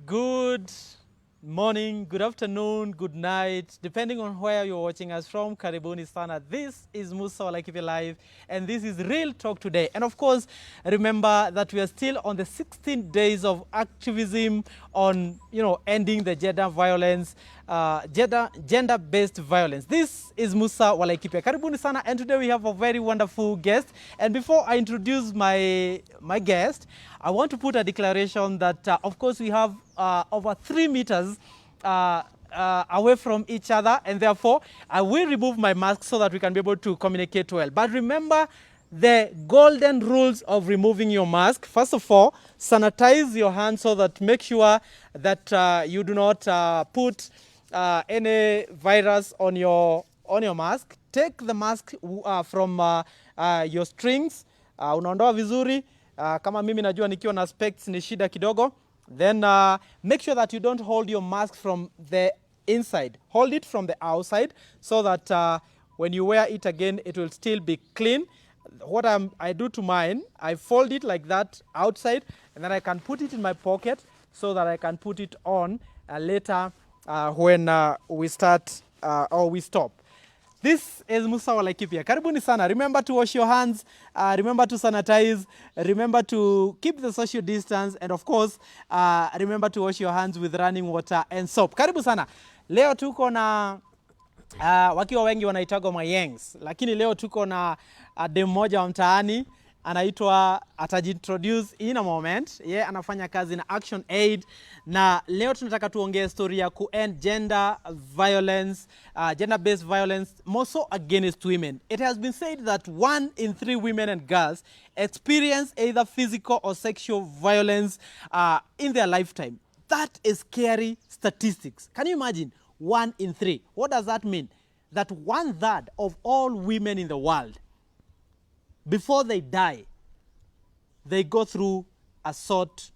Good morning, good afternoon, good night, depending on where you're watching us from. Karibuni sana. This is MusaWaLaikipia Live, and this is Real Talk Today. And of course, remember that we are still on the 16 days of activism on, ending the gender violence, gender-based violence. This is MusaWaLaikipia. Karibuni sana, and today we have a very wonderful guest. And before I introduce my guest, I want to put a declaration that, of course, we have over 3 meters away from each other, and therefore I will remove my mask so that we can be able to communicate well. But remember the golden rules of removing your mask. First of all, sanitize your hands so that make sure that you do not put any virus on your mask. Take the mask from your strings, unaondoa vizuri. Kama mimi najua nikiwa na specs ni shida kidogo. Then make sure that you don't hold your mask from the inside. Hold it from the outside so that when you wear it again, it will still be clean. What I do to mine, I fold it like that outside, and then I can put it in my pocket so that I can put it on later when we start or we stop. This is MusaWaLaikipia. Karibuni sana. Remember to wash your hands, remember to sanitize, remember to keep the social distance, and of course, remember to wash your hands with running water and soap. Karibu sana. Leo tuko na wakiwa wengi wanaitagwa mayengs, lakini leo tuko na dem moja wa mtaani anaitwa, atajiintroduce in a moment. Anafanya kazi na Action Aid, na leo tunataka tuongee story ya end gender violence, gender-based violence, more so against women. It has been said that 1 in 3 women and girls experience either physical or sexual violence in their lifetime. That is scary statistics. Can you imagine? 1 in 3. What does that mean? That 1/3 of all women in the world, before they die, they go through assault.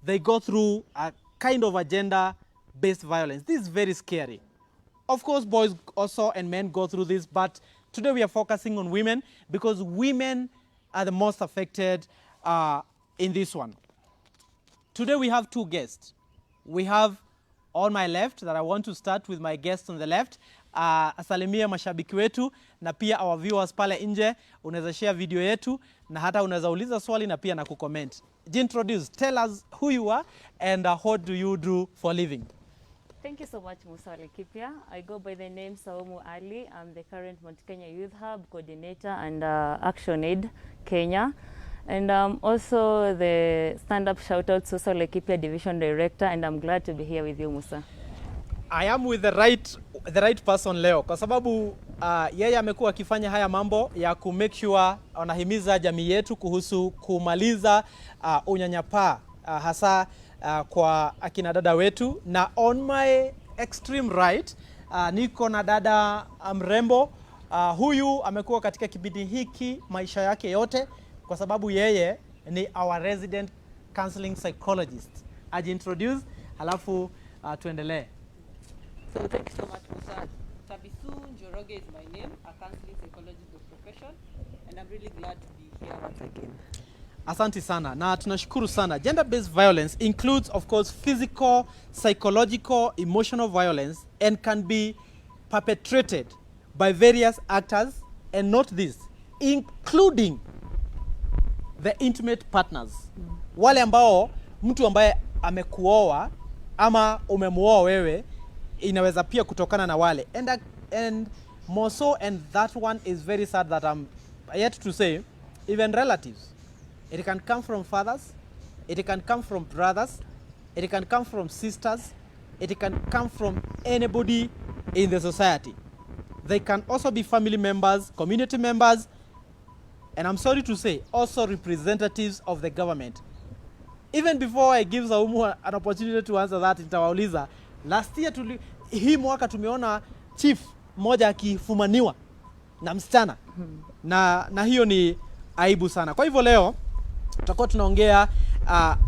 They go through a kind of a gender-based violence. This is very scary. Of course, boys also and men go through this, but today we are focusing on women because women are the most affected in this one. Today we have 2 guests. We have on my left, that I want to start with my guest on the left. Asalimia mashabiki wetu na pia our viewers pale nje. Unaweza share video yetu na hata unaweza uliza swali na pia na kucomment. Introduce, tell us who you are and what do you do for living. Thank you so much, MusaWaLaikipia. I go by the name Saumu Ali. I'm the current Mount Kenya Youth Hub coordinator and Action Aid Kenya. And I'm also the stand-up shout-out MusaWaLaikipia Division Director, and I'm glad to be here with you, Musa. I am with the right person leo kwa sababu yeye amekuwa akifanya haya mambo ya ku make sure anahimiza jamii yetu kuhusu kumaliza unyanyapaa hasa kwa akina dada wetu. Na on my extreme right niko na dada mrembo. Huyu amekuwa katika kipindi hiki maisha yake yote kwa sababu yeye ni our resident counseling psychologist. Introduce halafu tuendelee. So thank you so much, Musa. Tabisu Njoroge is my name, a counseling psychologist of profession, and I'm really glad to be here once again. Asante sana na tunashukuru sana. Gender-based violence includes, of course, physical, psychological, emotional violence and can be perpetrated by various actors, and not this, including the intimate partners. Wale ambao mtu ambaye amekuoa ama umemuoa wewe inaweza pia kutokana na wale. And more so, and that one is very sad that I'm yet to say, even relatives. It can come from fathers, it can come from brothers, it can come from sisters, it can come from anybody in the society. They can also be family members, community members, and I'm sorry to say, also representatives of the government. Even before I give Saumu an opportunity to answer that, nitawauliza, last year hii mwaka tumeona chief moja akifumaniwa na msichana. Na hiyo ni aibu sana. Kwa hivyo leo tutakuwa tunaongea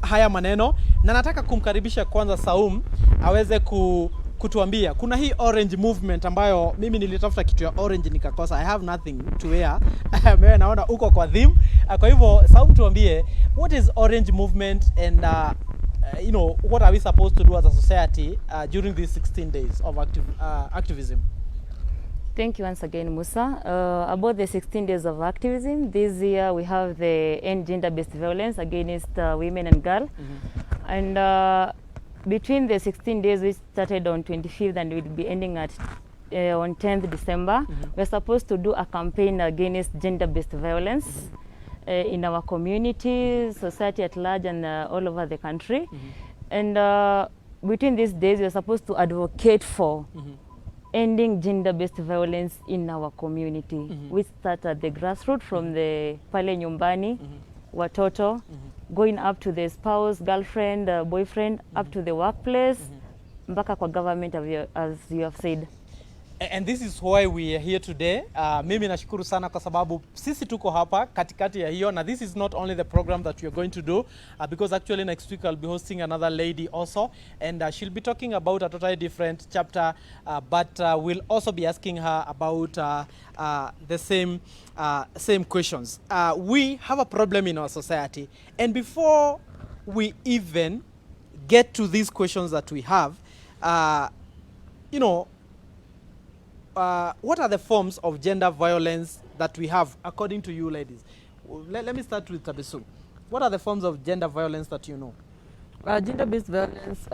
haya maneno, na nataka kumkaribisha kwanza Saumu aweze kutuambia. Kuna hii orange movement ambayo mimi nilitafuta kitu ya orange nikakosa. I have nothing to wear. Mimi naona uko kwa theme. Kwa hivyo Saumu tuambie, what is orange movement and you know, what are we supposed to do as a society during these 16 days of activism? Thank you once again, Musa. About the 16 days of activism, this year we have the End Gender-Based Violence Against Women and Girls. And between the 16 days, which started on 25th and will be ending at on 10th December, we're supposed to do a campaign against gender-based violence in our community, society at large, and all over the country. And between these days, we're supposed to advocate for ending gender-based violence in our community. We start at the grassroots from the pale nyumbani, watoto, going up to the spouse, girlfriend, boyfriend, up to the workplace, mpaka kwa government, as you have said. And this is why we are here today. Mimi nashukuru sana kwa sababu sisi tuko hapa katikati ya hiyo, na this is not only the program that we are going to do, because actually next week I'll be hosting another lady also, and she'll be talking about a totally different chapter, but we'll also be asking her about the same questions. We have a problem in our society, and before we even get to these questions that we have, you know, what are the forms of gender violence that we have, according to you ladies? Let me start with Tabisu. What are the forms of gender violence that you know? Gender-based violence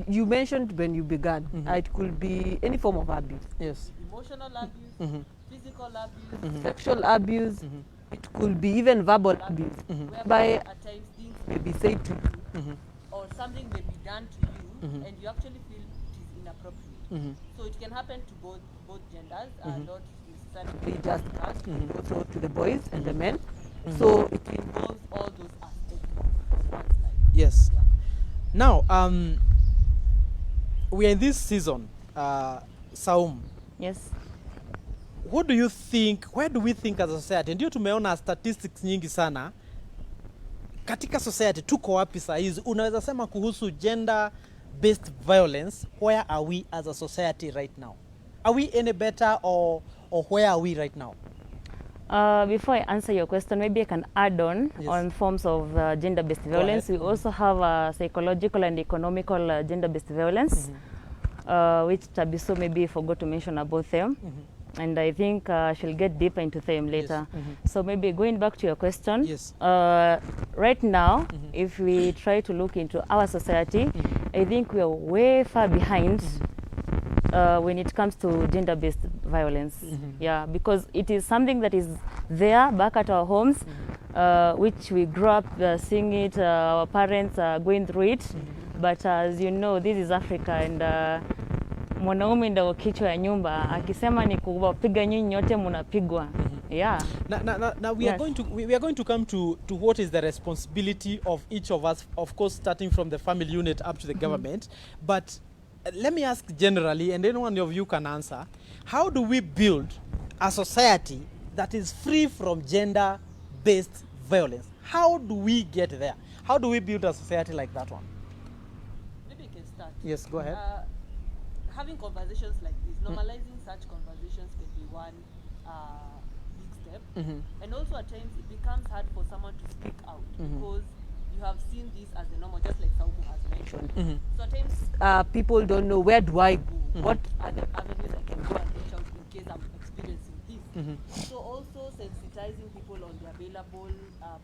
you mentioned when you began, it could be any form of abuse. Yes. Emotional abuse, physical abuse, Sexual abuse, it could be even verbal abuse, whereby whereby at times things may be said to you. or something may be done to you and you actually feel it is inappropriate. So it can happen to both genders, not necessarily Just us. also to the boys and the men. So it Involves all those aspects of one's life. Yes. Yeah. Now, we are in this season, Saumu. Yes. What do you think, where do we think as a society? Ndio tumeona statistics nyingi sana. Katika society, tuko wapi saa hizi? Unaweza sema kuhusu gender-based violence, where are we as a society right now? Are we any better or where are we right now? Before I answer your question, maybe I can add on Yes. on forms of gender-based violence. ahead. We also have psychological and economical gender-based violence, which Tabiso maybe forgot to mention about them. And I think she'll get deeper into them later. So maybe going back to your question, Yes. right now, if we try to look into our society, I think we are way far behind when it comes to gender-based violence. Yeah, because it is something that is there back at our homes, which we grew up seeing it, our parents are going through it. But as you know, this is Africa, and mwanaume ndio kichwa ya nyumba, akisema ni kuwapiga nyinyi nyote mnapigwa. Yeah. Now we are going to come to what is the responsibility of each of us, of course starting from the family unit up to the government. But let me ask generally, and anyone of you can answer, how do we build a society that is free from gender-based violence? How do we get there? How do we build a society like that one? Maybe you can start. Yes, go ahead. Having conversations like this, normalizing such conversations can be one big step. And also at times it becomes hard for someone to speak out because you have seen this as a normal, just like Saumu has mentioned. So at times people don't know, where do I go? what are the avenues I can go and reach out in case I'm experiencing this. So also sensitizing people on the available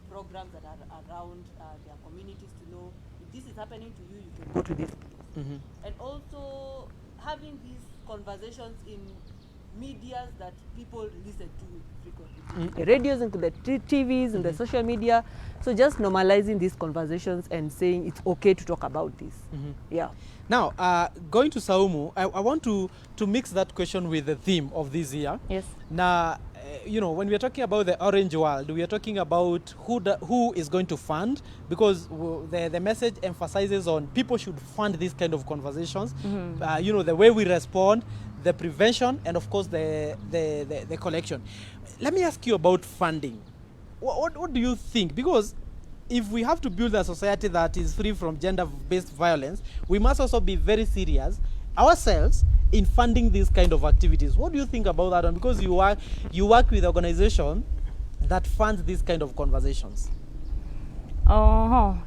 programs that are around their communities to know if this is happening to you, you can go to this place. And also having these conversations in medias that people listen to frequently. The radios, into the TVs, and the social media. So just normalizing these conversations and saying it's okay to talk about this. Yeah. Now, going to Saumu, I want to mix that question with the theme of this year. Yes. Now, you know, when we are talking about the orange world, we are talking about who is going to fund, because the message emphasizes on people should fund these kind of conversations. You know, the way we respond, the prevention, and of course the collection. Let me ask you about funding. What do you think? Because if we have to build a society that is free from gender-based violence, we must also be very serious ourselves in funding these kind of activities. What do you think about that one? Because you work with organization that funds these kind of conversations.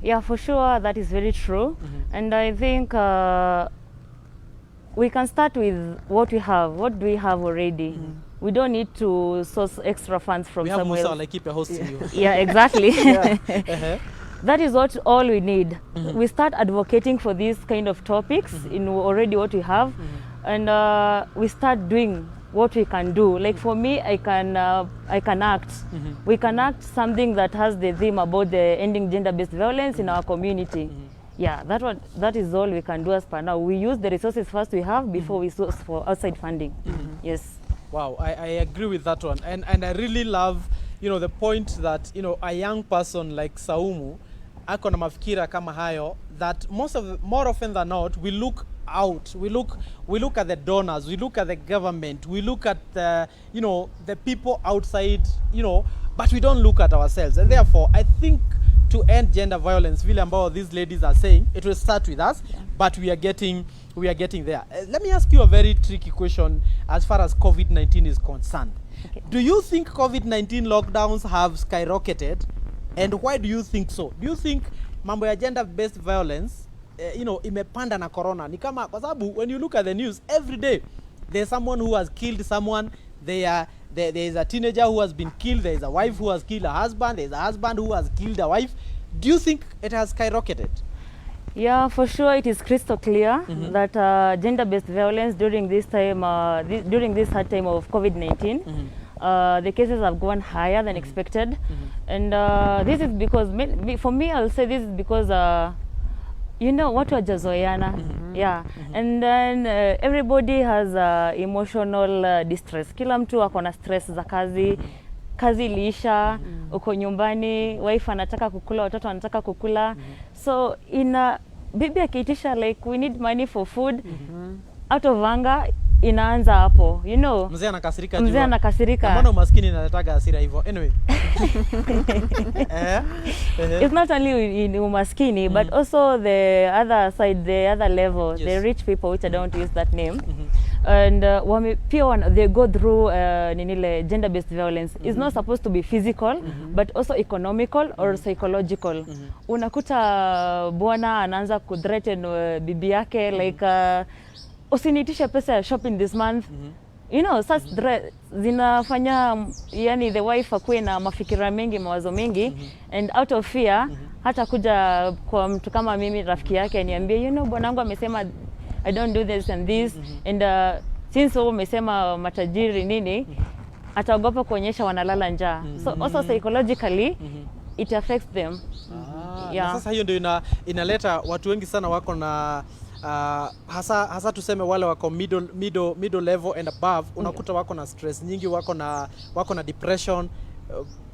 Yeah, for sure, that is very true. And I think we can start with what we have. What do we have already? We don't need to source extra funds from We have somewhere else. MusaWaLaikipia hosting you. Yeah, exactly. Uh-huh. That is what all we need. We start advocating for these kind of topics in already what we have, and we start doing what we can do. Like for me, I can act. We can act something that has the theme about the ending gender-based violence in our community. Yeah, that is all we can do as per now. We use the resources first we have before we source for outside funding. Yes. Wow, I agree with that one, and I really love, you know, the point that, you know, a young person like Saumu ako na mafikira kama hayo, that more often than not we look out, we look at the donors, we look at the government, we look at the, you know, the people outside, you know, but we don't look at ourselves. And therefore I think to end gender violence, vile ambao these ladies are saying, it will start with us, but we are getting there. Let me ask you a very tricky question as far as COVID-19 is concerned. Okay. Do you think COVID-19 lockdowns have skyrocketed, and why do you think so? Do you think mambo ya gender-based violence, you know, imepanda na corona? Ni kama, kwa sababu when you look at the news every day, there's someone who has killed someone. There is a teenager who has been killed. There is a wife who has killed a husband. There is a husband who has killed a wife. Do you think it has skyrocketed? Yeah, for sure, it is crystal clear that gender-based violence during this time, during this hard time of COVID-19, the cases have gone higher than expected, and this is because, for me, I'll say this is because, you know, watu wajazoeana, yeah, and then everybody has emotional distress. Kila mtu ako na stress za kazi iliisha, uko nyumbani, wife anataka kukula, watoto wanataka kukula. So bibi akiitisha like we need money for food, out of anger inaanza hapo, you know. Mzee anakasirika. Mzee anakasirika. Mbona umaskini inaletaga hasira hivyo? Anyway. It's not only in umaskini, but also the other side, the other level, the rich people, which I don't use that name. And they go through gender-based violence. It's not supposed to be physical, but also economical or psychological. Unakuta bwana anaanza kuthreaten bibi yake like usinitishe pesa ya shopping this month. You know, such zinafanya yani the wife akuwe na mafikira mengi, mawazo mengi, and out of fear hata kuja kwa mtu kama mimi rafiki yake niambie, you know, bwanangu amesema I don't do this and this, and since wewe umesema matajiri nini, ataogopa kuonyesha wanalala njaa. So also psychologically it affects them. Na sasa hiyo ndio inaleta watu wengi sana wako na hasa tuseme wale wako middle level and above, unakuta wako na stress nyingi, wako na depression.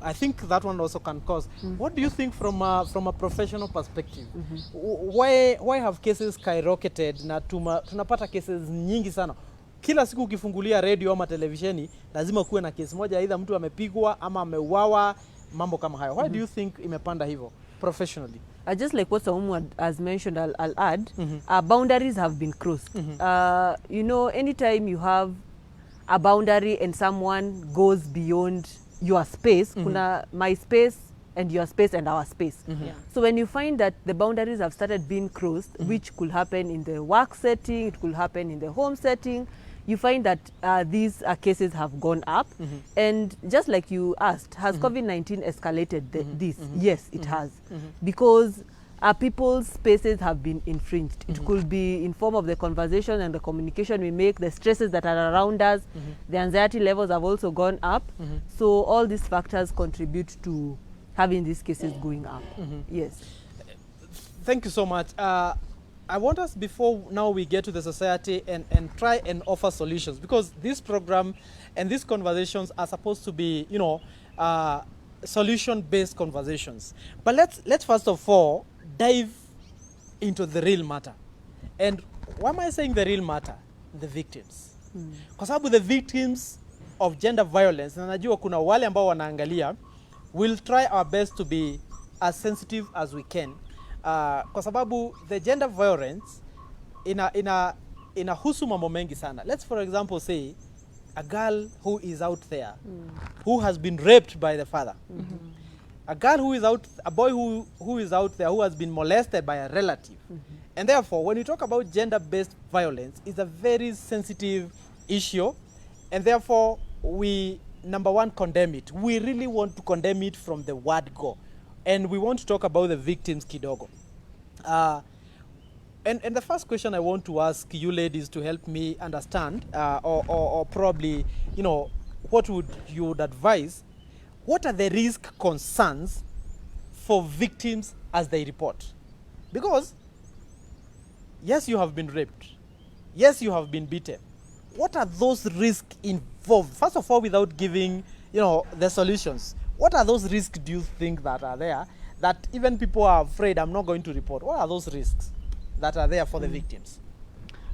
I think that one also can cause. What do you think from a professional perspective? Why have cases skyrocketed na tunapata cases nyingi sana? Kila siku ukifungulia radio ama televisheni lazima kuwe na case moja, either mtu amepigwa ama ameuawa, mambo kama hayo. Why do you think imepanda hivyo professionally? Just like what Saumu has mentioned, I'll add, boundaries have been crossed. You know, anytime you have a boundary and someone goes beyond your space, kuna my space and your space and our space. So when you find that the boundaries have started being crossed, which could happen in the work setting, it could happen in the home setting, you find that these cases have gone up. And just like you asked, has COVID-19 escalated this? Yes, it has. Because people's spaces have been infringed. It could be in form of the conversation and the communication we make, the stresses that are around us, the anxiety levels have also gone up. So all these factors contribute to having these cases going up. Yes. Thank you so much. I want us, before now we get to the society, and try and offer solutions, because this program and these conversations are supposed to be, you know, solution-based conversations. But let's first of all dive into the real matter. And why am I saying the real matter? The victims. Kwa sababu the victims of gender violence, na najua kuna wale ambao wanaangalia, we'll try our best to be as sensitive as we can. Kwa sababu the gender violence inahusu mambo mengi sana. Let's for example say a girl who is out there who has been raped by the father. a girl who is out, a boy who is out there who has been molested by a relative. And therefore, when you talk about gender-based violence, it's a very sensitive issue. And therefore, we, number one, condemn it. We really want to condemn it from the word go. And we want to talk about the victims kidogo. And the first question I want to ask you ladies to help me understand, or probably, you know, what you would advise, what are the risk concerns for victims as they report? Because, yes, you have been raped. Yes, you have been beaten. What are those risks involved? First of all, without giving, you know, the solutions, what are those risks do you think that are there that even people are afraid, I'm not going to report? What are those risks that are there for the victims?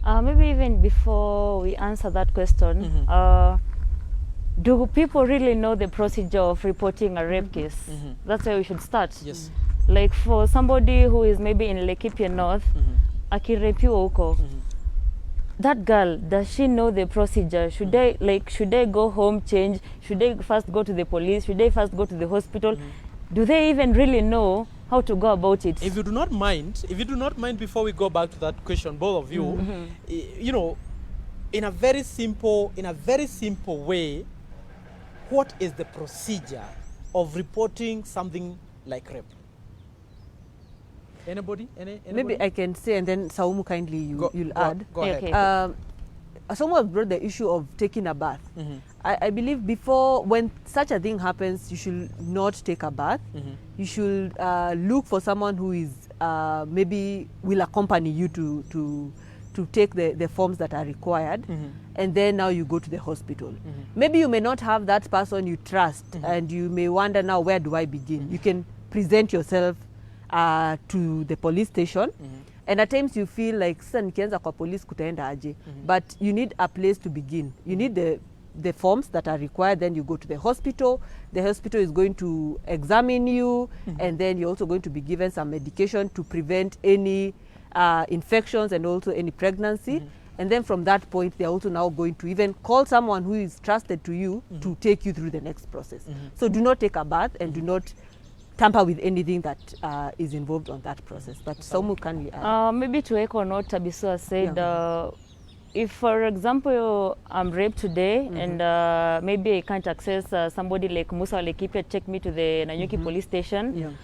Maybe even before we answer that question, do people really know the procedure of reporting a rape case? That's where we should start. Yes. Like for somebody who is maybe in Laikipia North, akirepiwa huko, that girl, does she know the procedure? Should they go home, change? Should they first go to the police? Should they first go to the hospital? Do they even really know how to go about it? If you do not mind, before we go back to that question, both of you, you know, in a very simple way, what is the procedure of reporting something like rape? Anybody? Maybe I can say, and then Saumu, kindly you'll add. Go ahead. Okay. Saumu has brought the issue of taking a bath. I believe before, when such a thing happens, you should not take a bath. You should look for someone who is maybe will accompany you to take the forms that are required, and then now you go to the hospital. Maybe you may not have that person you trust, and you may wonder now, where do I begin? You can present yourself to the police station, and at times you feel like, sasa nikianza kwa police kutaenda aje, but you need a place to begin. You need the forms that are required, then you go to the hospital. The hospital is going to examine you, and then you're also going to be given some medication to prevent any infections and also any pregnancy. And then from that point, they're also now going to even call someone who is trusted to you to take you through the next process. So do not take a bath, and do not tamper with anything that is involved on that process. But Saumu, can we add? Maybe to echo what Tabisua said, if, for example, I'm raped today and maybe I can't access somebody like MusaWaLaikipia, take me to the Nanyuki police station,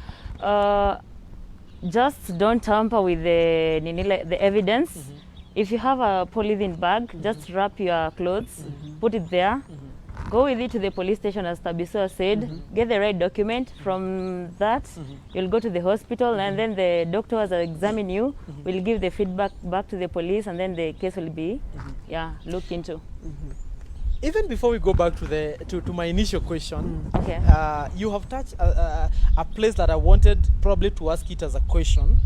just don't tamper with the evidence. If you have a polythene bag, just wrap your clothes, put it there, go with it to the police station, as Tabisua said, get the right document. From that, you'll go to the hospital, and then the doctors will examine you, will give the feedback back to the police, and then the case will be looked into. Even before we go back to my initial question, Okay. you have touched a place that I wanted probably to ask it as a question.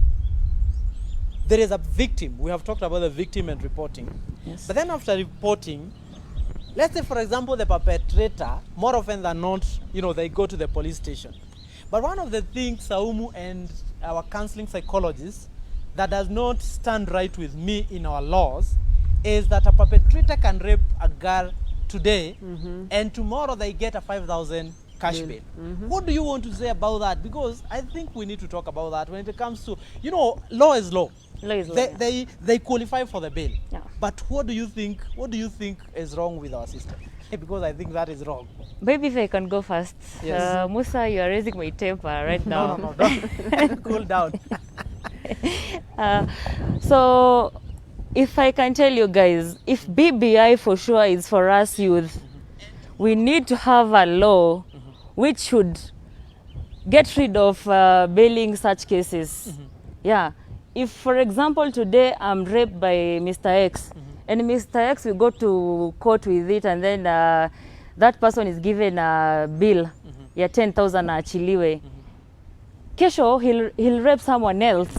There is a victim. We have talked about the victim and reporting. Yes. But then after reporting, let's say, for example, the perpetrator, more often than not, you know, they go to the police station. But one of the things, Saumu and our counseling psychologists, that does not stand right with me in our laws is that a perpetrator can rape a girl today, and tomorrow they get a 5,000 cash bail. What do you want to say about that? Because I think we need to talk about that when it comes to, you know, law is law. Law is law, They qualify for the bail. Yeah. But what do you think is wrong with our system? Because I think that is wrong. Maybe if I can go first. Yes. Musa, you are raising my temper right now. No, don't. Cool down. So, if I can tell you guys, if BBI for sure is for us youth, we need to have a law which should get rid of bailing such cases. Yeah. If, for example, today I'm raped by Mr. X, and Mr. X will go to court with it, and then that person is given a bill, 10,000 achiliwe. Kesho, he'll rape someone else.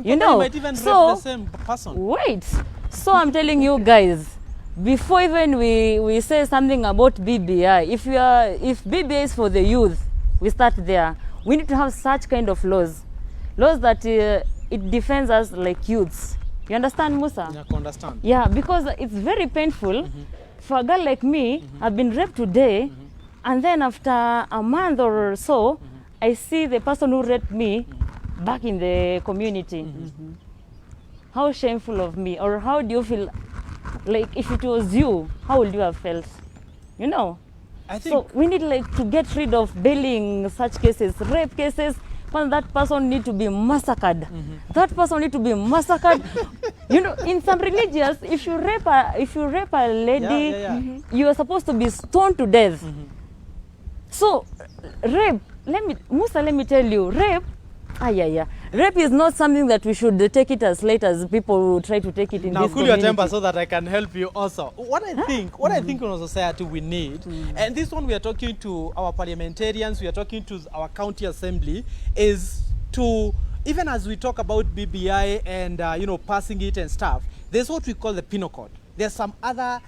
You know, he might even rape the same person. Wait. So I'm telling you guys, before even we say something about BBI, if BBI is for the youth, we start there. We need to have such kind of laws that it defends us like youths. You understand, Musa? Yeah, I understand. Yeah, because it's very painful for a girl like me. I've been raped today, and then after a month or so, I see the person who raped me back in the community. How shameful of me, or how do you feel, like if it was you, how would you have felt? You know? I think So we need like to get rid of bailing such cases, rape cases. When that person need to be massacred. That person need to be massacred. You know, in some religions, if you rape a lady, you are supposed to be stoned to death. So rape, let me tell you, rape. Rape is not something that we should take it as late as people try to take it in now this cool your community. temper so that I can help you also. What I think in our society we need, and this one we are talking to our parliamentarians, we are talking to our county assembly, is to, even as we talk about BBI and you know, passing it and stuff, there's what we call the penal code. There's some other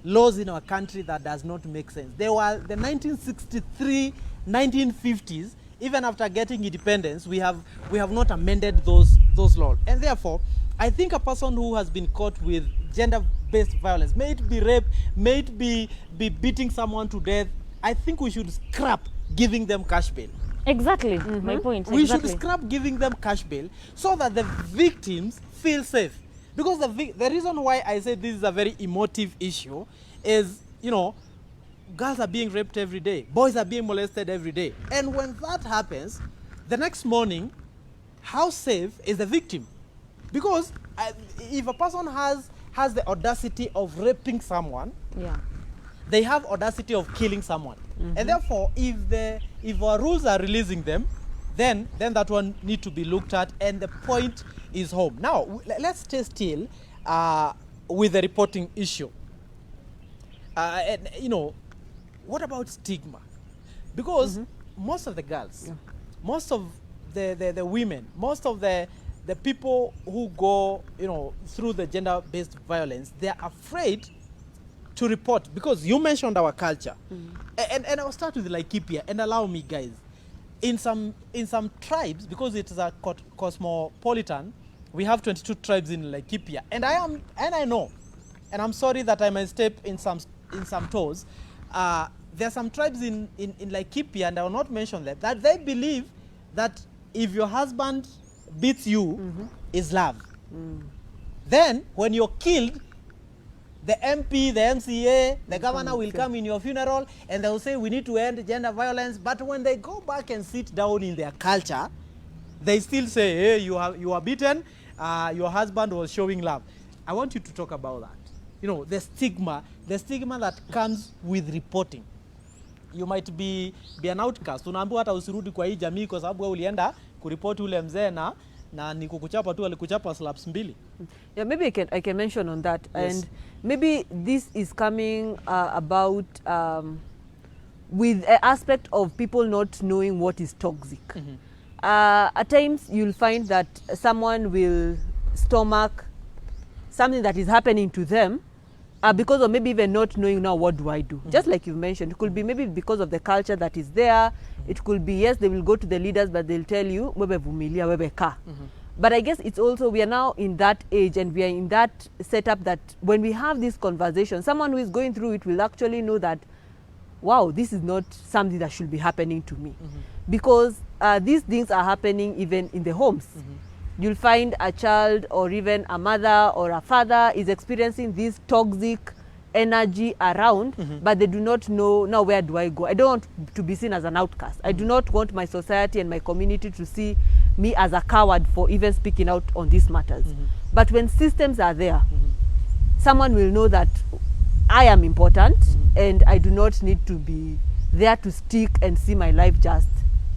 laws in our country that does not make sense. There were the 1963, 1950s. Even after getting independence, we have not amended those laws, and therefore, I think a person who has been caught with gender-based violence, may it be rape, may it be beating someone to death, I think we should scrap giving them cash bail. Exactly, my point. We exactly. should scrap giving them cash bail so that the victims feel safe. Because the reason why I say this is a very emotive issue is, you know, girls are being raped every day, boys are being molested every day. And when that happens, the next morning, how safe is the victim? Because if a person has the audacity of raping someone, they have audacity of killing someone. And therefore, if our rules are releasing them, then that one need to be looked at, and the point is home. Now, let's stay still with the reporting issue. And, you know, what about stigma? Because most of the girls, most of the women, most of the people who go, you know, through the gender-based violence, they're afraid to report, because you mentioned our culture. And I'll start with Laikipia, and allow me, guys. In some tribes, because it is a cosmopolitan, we have 22 tribes in Laikipia, and I know, and I'm sorry that I may step in some toes. There are some tribes in Laikipia, and I will not mention them, that they believe that if your husband beats you, is love. Then when you're killed, the MP, the MCA, the governor will come in your funeral, and they will say we need to end gender violence. But when they go back and sit down in their culture, they still say, hey, you are beaten, your husband was showing love. I want you to talk about that. You know, the stigma that comes with reporting. You might be an outcast. Unaambiwa hata usirudi kwa hii jamii kwa sababu ulienda kuripoti ule mzee na ni kukuchapa tu, alikuchapa slaps mbili. Yeah, maybe I can mention on that. Yes. And maybe this is coming about with an aspect of people not knowing what is toxic. At times you'll find that someone will stomach something that is happening to them because of maybe even not knowing now what do I do. Just like you mentioned, it could be maybe because of the culture that is there. It could be, yes, they will go to the leaders, but they'll tell you, webe vumilia, webe ka. But I guess it's also, we are now in that age, and we are in that setup that when we have this conversation, someone who is going through it will actually know that, wow, this is not something that should be happening to me. Because these things are happening even in the homes. You'll find a child or even a mother or a father is experiencing this toxic energy around, but they do not know, now where do I go? I don't want to be seen as an outcast. I do not want my society and my community to see me as a coward for even speaking out on these matters. But when systems are there, someone will know that I am important and I do not need to be there to stick and see my life just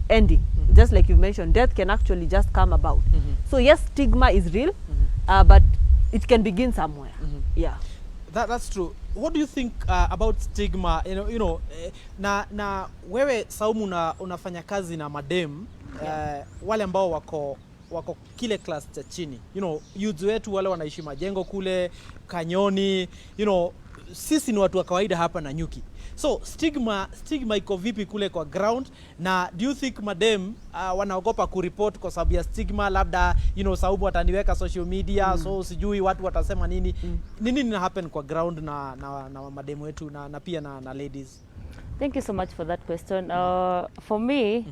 ending. Just like you mentioned, death can actually just come about. So yes, stigma is real, but it can begin somewhere. Yeah. That's true. What do you think about stigma? You know, na wewe Saumu unafanya kazi na madem, wale ambao wako kile class cha chini. You know, youth wetu wale wanaishi majengo kule Kanyoni, you know, sisi ni watu wa kawaida hapa na Nyuki. So stigma iko vipi kule kwa ground, na do you think madem wanaogopa kureport kwa sababu ya stigma, labda, you know, Saumu ataniweka social media, so sijui watu watasema nini? Nini happen kwa ground na madem wetu na pia na ladies? Thank you so much for that question. For me,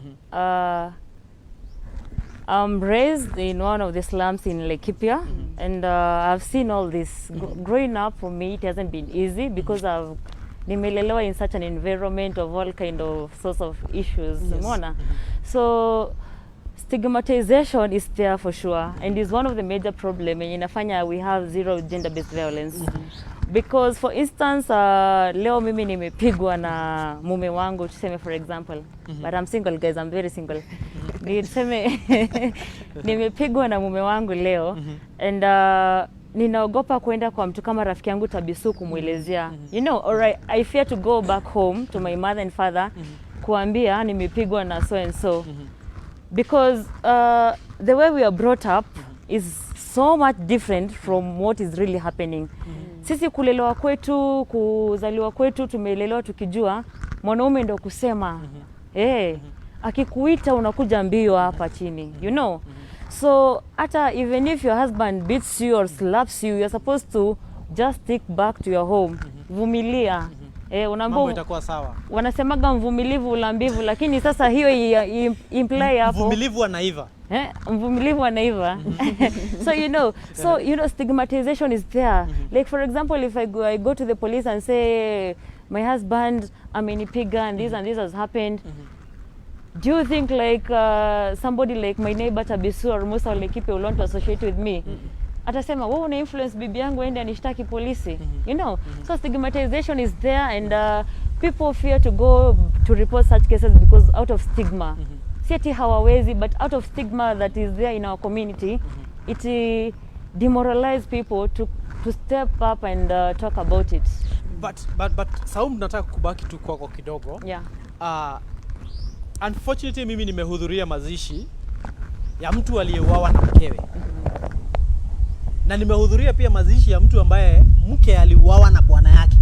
I'm raised in one of the slums in Laikipia, and I've seen all this. Growing up, for me, it hasn't been easy because I've nimelelewa in such an environment of all kind of sorts of issues. Umeona? So stigmatization is there for sure, and is one of the major problems in inafanya we have zero gender-based violence. Because for instance, leo mimi nimepigwa na mume wangu, tuseme for example, but I'm single guys, I'm very single. Niseme nimepigwa na mume wangu leo, and ninaogopa kwenda kwa mtu kama rafiki yangu Tabisu kumwelezea. You know, alright, I fear to go back home to my mother and father kuambia nimepigwa na so and so. Because the way we are brought up is so much different from what is really happening. Sisi kulelewa kwetu, kuzaliwa kwetu, tumelelewa tukijua mwanaume ndo kusema akikuita unakuja mbio hapa chini, you know. So hata even if your husband beats you or slaps you, you're supposed to just stick back to your home. Vumilia. Mambo itakuwa sawa. Wanasemaga mvumilivu ulambivu, lakini sasa hiyo imply hapo mvumilivu anaiva. Mvumilivu anaiva. So you know stigmatization is there. Like for example, if I go to the police and say my husband amenipiga and this has happened, do you think like somebody like my neighbor Tabisu or MusaWaLaikipia will want to associate with me? Atasema wewe una influence bibi yangu ende anishtaki polisi. You know, so stigmatization is there, and people fear to go to report such cases because out of stigma. Siati hawawezi, but out of stigma that is there in our community, it demoralizes people to step up and talk about it. But Saumu, nataka kubaki tu kwako kidogo. Yeah. Unfortunately mimi nimehudhuria mazishi ya mtu aliyeuawa na mkewe. Na nimehudhuria pia mazishi ya mtu ambaye mke aliuawa na bwana yake.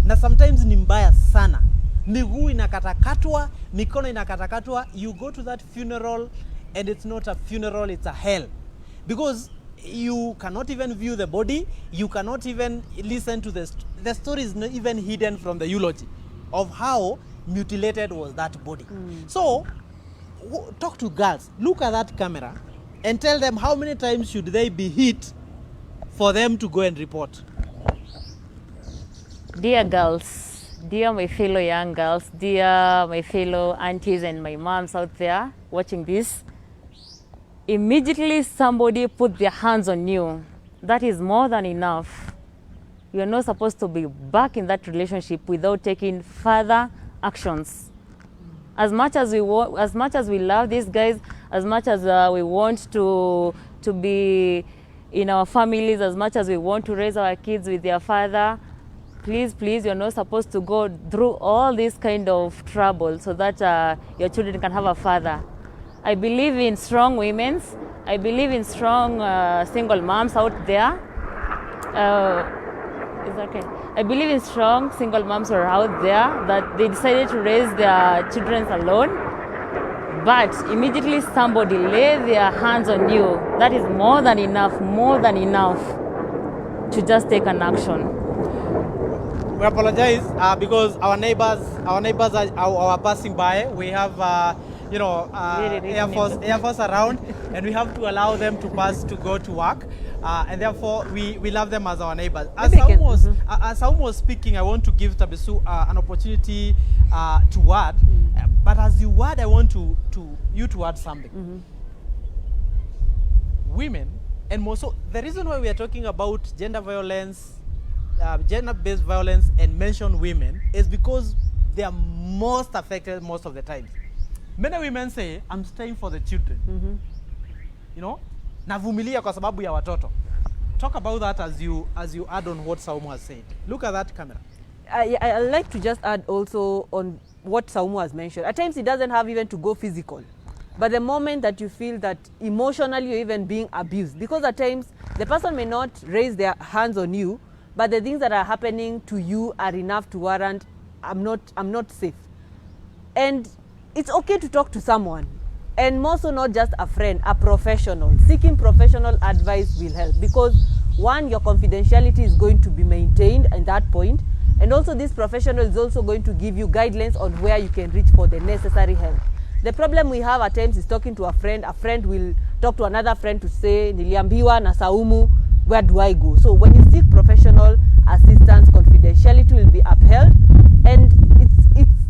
Na sometimes ni mbaya sana. Miguu inakatakatwa, mikono inakatakatwa. You go to that funeral and it's not a funeral, it's a hell. Because you cannot even view the body, you cannot even listen to the story is not even hidden from the eulogy of how mutilated was that body. So talk to girls, look at that camera and tell them how many times should they be hit for them to go and report. Dear girls, dear my fellow young girls, dear my fellow aunties and my moms out there watching this, immediately somebody put their hands on you. That is more than enough. You are not supposed to be back in that relationship without taking further actions. As much as we love these guys, as much as we want to be in our families, as much as we want to raise our kids with their father, please, you're not supposed to go through all this kind of trouble so that your children can have a father. I believe in strong women. I believe in strong single moms out there. Is that okay? I believe in strong single moms who are out there that they decided to raise their children alone. But immediately somebody lay their hands on you. That is more than enough to just take an action. We apologize because our neighbors are passing by. We have Air Force around, and we have to allow them to pass to go to work, and therefore we love them as our neighbors. As Saumu was speaking, I want to give Tabisu an opportunity to word, but as you word, I want you to add something. Women, and more so, the reason why we are talking about gender violence, gender-based violence, and mention women is because they are most affected most of the time. Many women say, I'm staying for the children. You know, navumilia kwa sababu ya watoto. Talk about that as you add on what Saumu has said. Look at that camera. I like to just add also on what Saumu has mentioned. At times it doesn't have even to go physical. But the moment that you feel that emotionally you're even being abused, because at times the person may not raise their hands on you, but the things that are happening to you are enough to warrant, I'm not safe. And it's okay to talk to someone, and more so not just a friend, a professional. Seeking professional advice will help, because one, your confidentiality is going to be maintained at that point, And also this professional is also going to give you guidelines on where you can reach for the necessary help. The problem we have at times is talking to a friend will talk to another friend to say, niliambiwa na Saumu, where do I go? So when you seek professional assistance, confidentiality will be upheld, and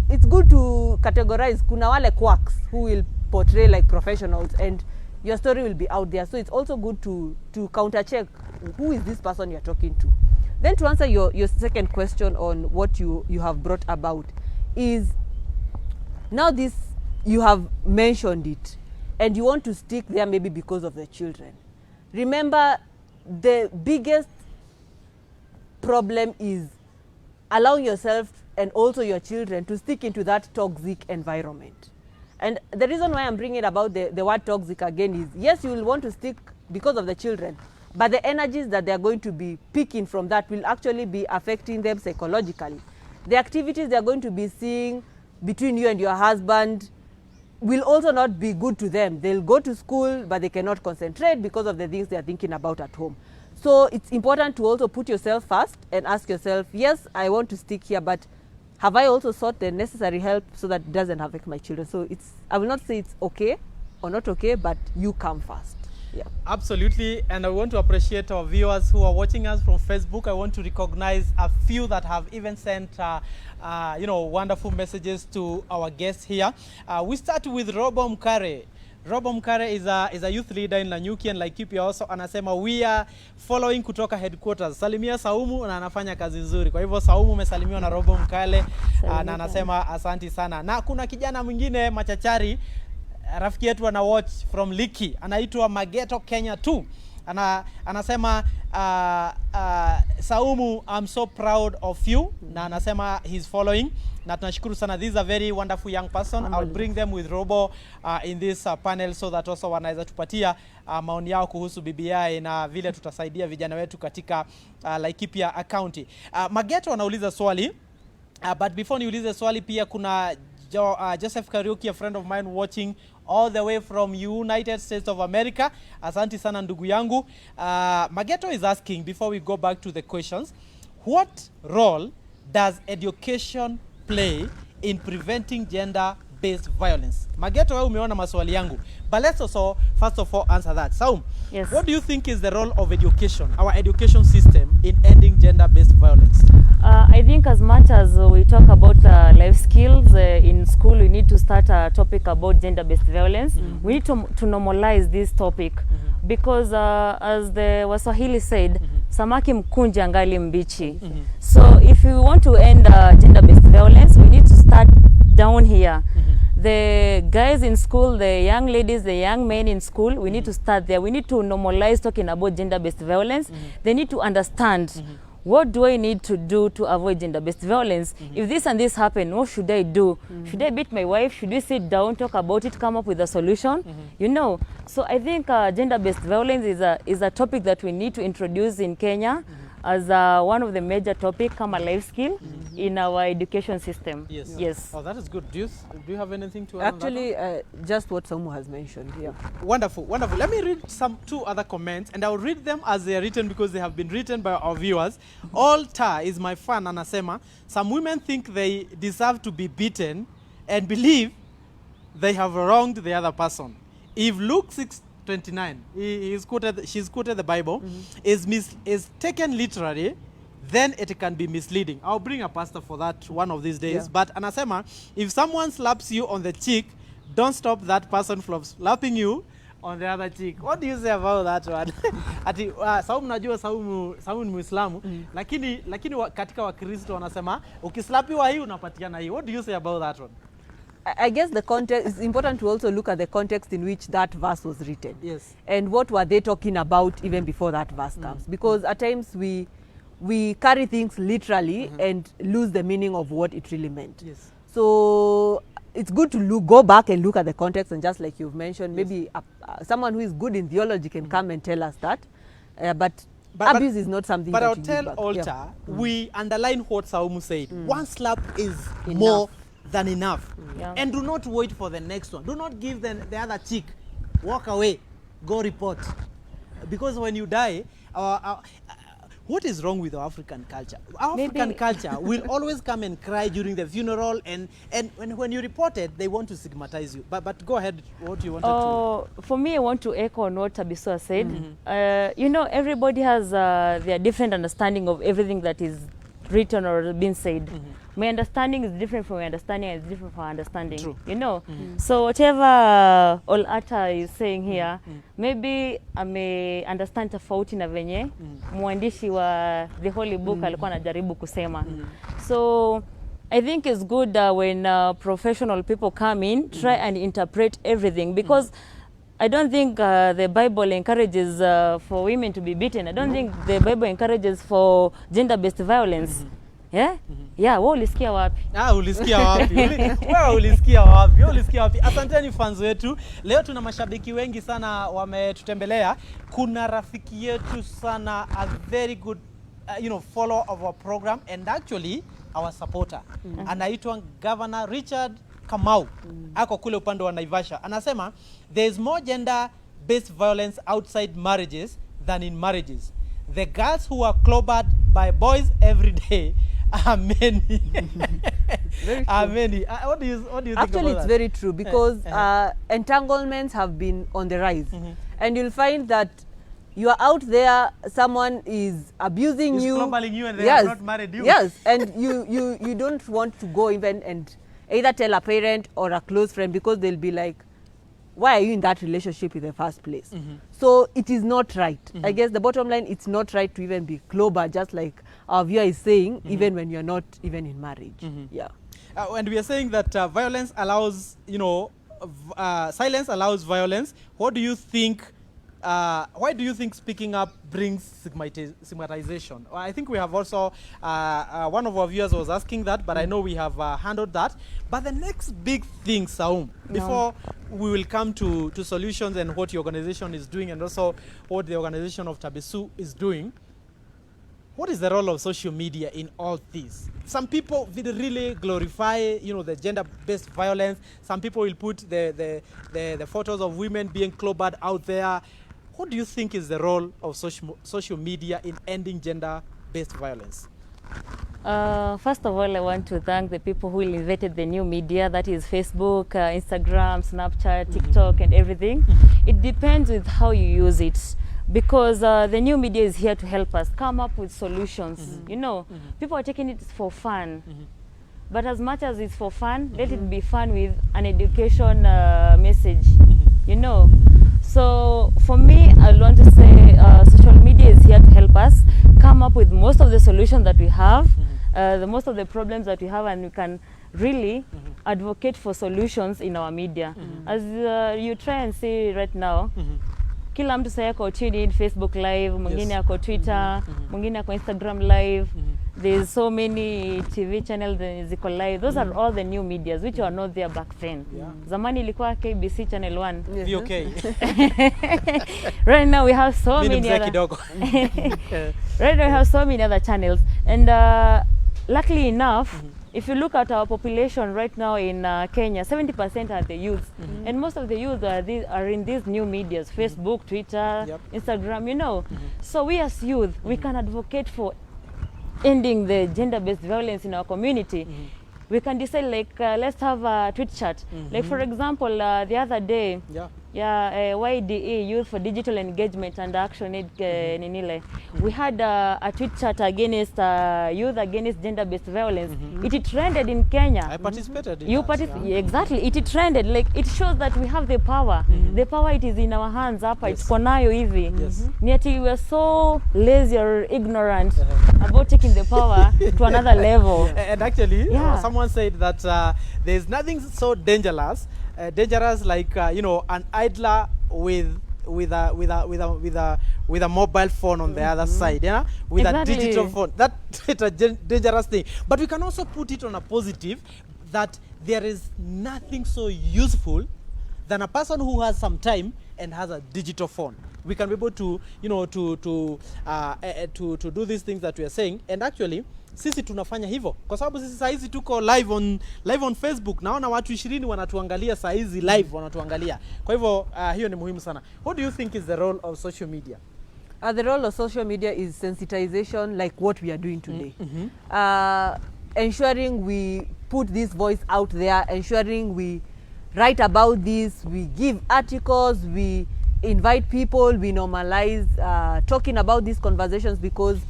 it's good to categorize. Kuna wale quacks who will portray like professionals, and your story will be out there. So it's also good to counter check who is this person you're talking to. Then to answer your second question on what you have brought about is, now this, you have mentioned it and you want to stick there maybe because of the children. Remember, the biggest problem is allowing yourself and also your children to stick into that toxic environment. And the reason why I'm bringing about the word toxic again is, yes, you will want to stick because of the children, but the energies that they're going to be picking from that will actually be affecting them psychologically. The activities they're going to be seeing between you and your husband will also not be good to them. They'll go to school, but they cannot concentrate because of the things they're thinking about at home. So it's important to also put yourself first and ask yourself, yes, I want to stick here, but have I also sought the necessary help so that it doesn't affect my children? So I will not say it's okay or not okay, but you come first. Yeah. Absolutely, and I want to appreciate our viewers who are watching us from Facebook. I want to recognize a few that have even sent wonderful messages to our guests here. We start with Robo Mkare. Robo Mkare is a youth leader in Nanyuki and Laikipia also. Anasema we are following kutoka headquarters. Salimia Saumu na anafanya kazi nzuri. Kwa hivyo Saumu umesalimiwa na Robo Mkare na anasema asanti sana. Na kuna kijana mwingine machachari, rafiki yetu ana watch from Liki, anaitwa Mageto Kenya 2. Anasema Saumu, I'm so proud of you. Na anasema he's following. Na tunashukuru sana. This is a very wonderful young person. I'll bring them with Robo in this panel so that also wanaweza tupatia maoni yao kuhusu BBI na vile tutasaidia vijana wetu katika Laikipia County. Mageto anauliza swali, but before niulize swali pia kuna Joseph Kariuki, a friend of mine watching all the way from United States of America. Asante sana ndugu yangu. Mageto is asking, before we go back to the questions, what role does education play in preventing gender-based violence? Mageto, wewe umeona maswali yangu, but let's also first of all answer that. Saum, yes. What do you think is the role of education, our education system, in ending gender-based violence? I think as much as we talk about life skills in school, we need to start a topic about gender-based violence. We need to normalize this topic because as the Waswahili said, samaki mkunja angali mbichi. So if we want to end gender-based violence, we need to start down here. The guys in school, the young ladies, the young men in school, we need to start there. We need to normalize talking about gender-based violence. They need to understand, what do I need to do to avoid gender-based violence? If this and this happen, what should I do? Should I beat my wife? Should we sit down, talk about it, come up with a solution? You know, so I think gender-based violence is a topic that we need to introduce in Kenya as one of the major topics, come a life skill in our education system. Yes. Yes. Oh, that is good. Do you have anything to add? Actually, just what Saumu has mentioned here. Wonderful, wonderful. Let me read two other comments, and I'll read them as they are written because they have been written by our viewers. Alta is my fan, anasema, some women think they deserve to be beaten and believe they have wronged the other person. If Luke 6:29, she's quoted the Bible, is taken literally, then it can be misleading. I'll bring a pastor for that one of these days. Yeah. But anasema, if someone slaps you on the cheek, don't stop that person from slapping you on the other cheek. What do you say about that one? Ati Saumu, najua Saumu ni Muislamu, lakini katika Wakristo wanasema ukislapiwa hii unapatiana hii. What do you say about that one? I guess the context, it's important to also look at the context in which that verse was written. Yes. And what were they talking about even before that verse comes? Because at times we carry things literally and lose the meaning of what it really meant. Yes. So it's good to go back and look at the context, and just like you've mentioned, maybe someone who is good in theology can come and tell us that. But abuse is not something But that I'll you tell give back. Alta, we underline what Saumu said. One slap is Enough. more than enough. Yeah. And do not wait for the next one. Do not give the other cheek. Walk away. Go report. Because when you die, what is wrong with our African culture? Our African culture will always come and cry during the funeral, and when you report it, they want to stigmatize you. But go ahead, what you wanted to... For me, I want to echo on what Tabisoa said. You know, everybody has their different understanding of everything that is written or been said. My understanding is different from your understanding, and it's different from understanding. True. You know, so whatever Olata is saying here, maybe I may understand tofauti na venye mwandishi wa the Holy Book alikuwa anajaribu kusema. So I think it's good when professional people come in, try and interpret everything, because I don't think the Bible encourages for women to be beaten. I don't think the Bible encourages for gender-based violence. Yeah? Yeah, wewe ulisikia wapi? Ulisikia wapi? Wewe ulisikia wapi? Wewe ulisikia wapi? Asanteni fans wetu. Leo tuna mashabiki wengi sana wametutembelea. Kuna rafiki yetu sana, a very good follower of our program, and actually our supporter. Anaitwa Governor Richard Kamau. Ako kule upande wa Naivasha. Anasema there is more gender-based violence outside marriages than in marriages. The girls who are clobbered by boys every day are many. Are many. What do you think Actually, about it's that? very true, because entanglements have been on the rise. And you'll find that you are out there, someone is abusing you. Clobbering you and they have not married you. Yes, and you don't want to go even and either tell a parent or a close friend, because they'll be like, why are you in that relationship in the first place? So it is not right. I guess the bottom line, it's not right to even be clobbered, just like our viewer is saying, even when you're not even in marriage. Yeah. And we are saying that violence allows, silence allows violence. What do you think? Why do you think speaking up brings stigmatization? I think we have also, one of our viewers was asking that, but I know we have handled that. But the next big thing, Saum, before we will come to solutions and what your organization is doing, and also what the organization of Tabisu is doing, what is the role of social media in all this? Some people will really glorify, the gender-based violence. Some people will put the photos of women being clobbered out there. What do you think is the role of social media in ending gender-based violence? First of all, I want to thank the people who invented the new media, that is Facebook, Instagram, Snapchat, TikTok, and everything. It depends with how you use it, because the new media is here to help us come up with solutions. People are taking it for fun. But as much as it's for fun, let it be fun with an education message, So for me, I want to say social media is here to help us come up with most of the solutions that we have, most of the problems that we have, and we can really advocate for solutions in our media. As you try and see right now, kila mtu sasa yako tune in Facebook live, mwingine yako Twitter, mwingine yako Instagram live. There's so many TV channels ziko live. Those are all the new medias which were not there back then. Zamani ilikuwa KBC channel 1. Okay. Right now we have so many other Right now we have so many other channels, and luckily enough, if you look at our population right now in Kenya, 70% are the youth, and most of the youth are in these new medias, Facebook, Twitter, Instagram, So we as youth, we can advocate for ending the gender-based violence in our community. We can decide, like, let's have a tweet chat. Like, for example, the other day, YDE, Youth for Digital Engagement and Action Aid, Ninile, we had a tweet chat against youth against gender-based violence. It trended in Kenya. I participated in You that, participated, exactly. It trended. Like, it shows that we have the power. The power, it is in our hands. It's konayo hivi. Yet we were so lazy or ignorant about taking the power to another level. And actually, someone said that there's nothing so dangerous like an idler with a mobile phone on the other side, with a digital phone. That's a dangerous thing. But we can also put it on a positive, that there is nothing so useful than a person who has some time and has a digital phone. We can be able to to do these things that we are saying, and actually sisi tunafanya hivyo kwa sababu sisi saa hizi tuko live on Facebook. Naona watu 20 wanatuangalia saa hizi live, wanatuangalia. Kwa hivyo hiyo ni muhimu sana. What do you think is the role of social media? The role of social media is sensitization, like what we are doing today. Ensuring we put this voice out there, ensuring we write about this, we give articles, we invite people, we normalize talking about these conversations, because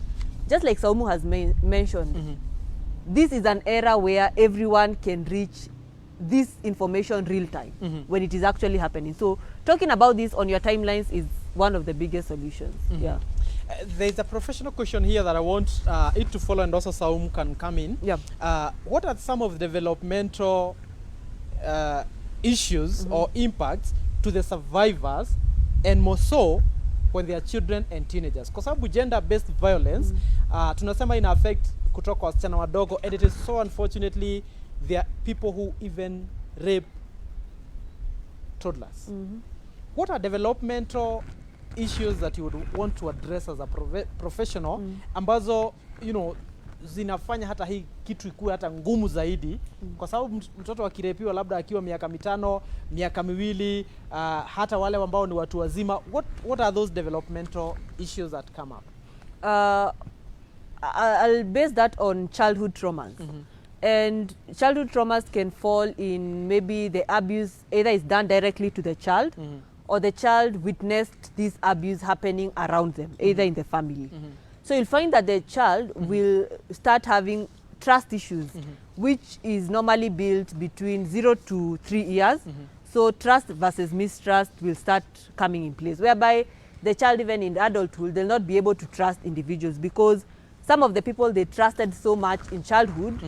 just like Saumu has mentioned, this is an era where everyone can reach this information real time when it is actually happening. So talking about this on your timelines is one of the biggest solutions. Yeah. There's a professional question here that I want it to follow, and also Saumu can come in. Yeah. What are some of the developmental issues or impacts to the survivors, and more so when they are children and teenagers? Kwa sababu gender-based violence tunasema ina affect kutoka wasichana wadogo, and it is so unfortunately there are people who even rape toddlers. What are developmental issues that you would want to address as a professional ambazo, you know, zinafanya hata hii kitu ikuwe hata ngumu zaidi, kwa sababu mtoto akirepiwa labda akiwa miaka 5, miaka 2, hata wale ambao ni watu wazima, what are those developmental issues that come up? I'll base that on childhood traumas. And childhood traumas can fall in maybe the abuse either is done directly to the child or the child witnessed this abuse happening around them, either in the family. So you'll find that the child will start having trust issues, which is normally built between 0 to 3 years. So trust versus mistrust will start coming in place, whereby the child, even in adulthood, they'll not be able to trust individuals, because some of the people they trusted so much in childhood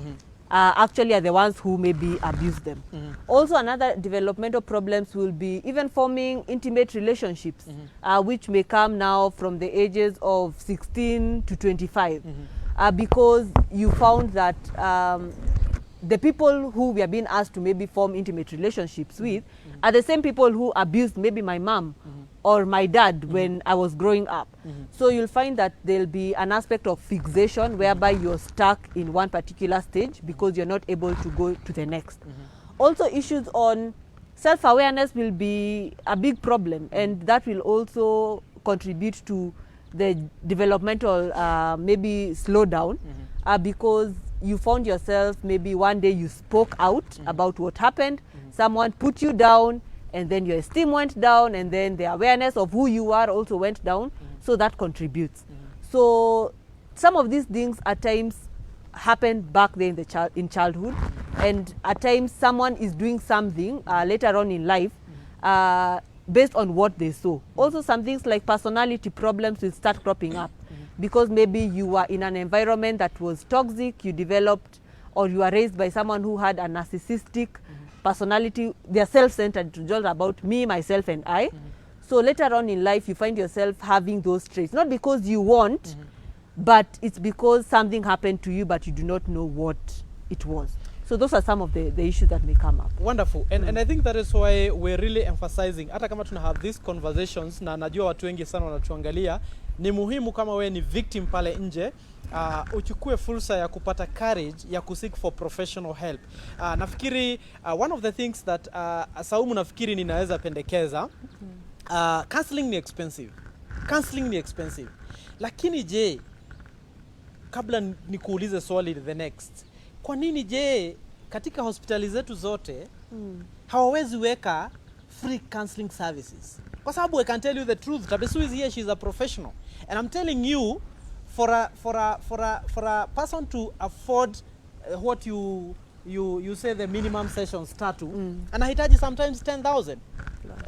actually are the ones who maybe abuse them. Also, another developmental problems will be even forming intimate relationships, which may come now from the ages of 16 to 25, because you found that the people who we are being asked to maybe form intimate relationships with are the same people who abused maybe my mom or my dad when I was growing up. So you'll find that there'll be an aspect of fixation whereby you're stuck in one particular stage because you're not able to go to the next. Also, issues on self-awareness will be a big problem, and that will also contribute to the developmental maybe slowdown, because you found yourself maybe one day you spoke out about what happened, someone put you down, and then your esteem went down, and then the awareness of who you are also went down. So that contributes. So some of these things at times happen back there in childhood, and at times someone is doing something later on in life based on what they saw. Also, some things like personality problems will start cropping up, because maybe you were in an environment that was toxic, you developed, or you were raised by someone who had a narcissistic personality. They're self-centered, it's all about me, myself, and I. So later on in life, you find yourself having those traits, not because you want, but it's because something happened to you, but you do not know what it was. So those are some of the issues that may come up. Wonderful. And I think that is why we're really emphasizing, hata kama tuna have these conversations, na najua watu wengi sana wanatuangalia, ni muhimu kama wewe ni victim pale nje, uchukue fursa ya kupata courage ya kuseek for professional help. Nafikiri one of the things that Saumu nafikiri ninaweza pendekeza, counseling ni expensive. Counseling ni expensive. Lakini je, kabla nikuulize swali the next, kwa nini je katika hospitali zetu zote hawawezi weka free counseling services? Kwa sababu I can tell you the truth, Tabesu is here, she's a professional, and I'm telling you, for a person to afford what you say the minimum sessions start to, anahitaji sometimes 10,000.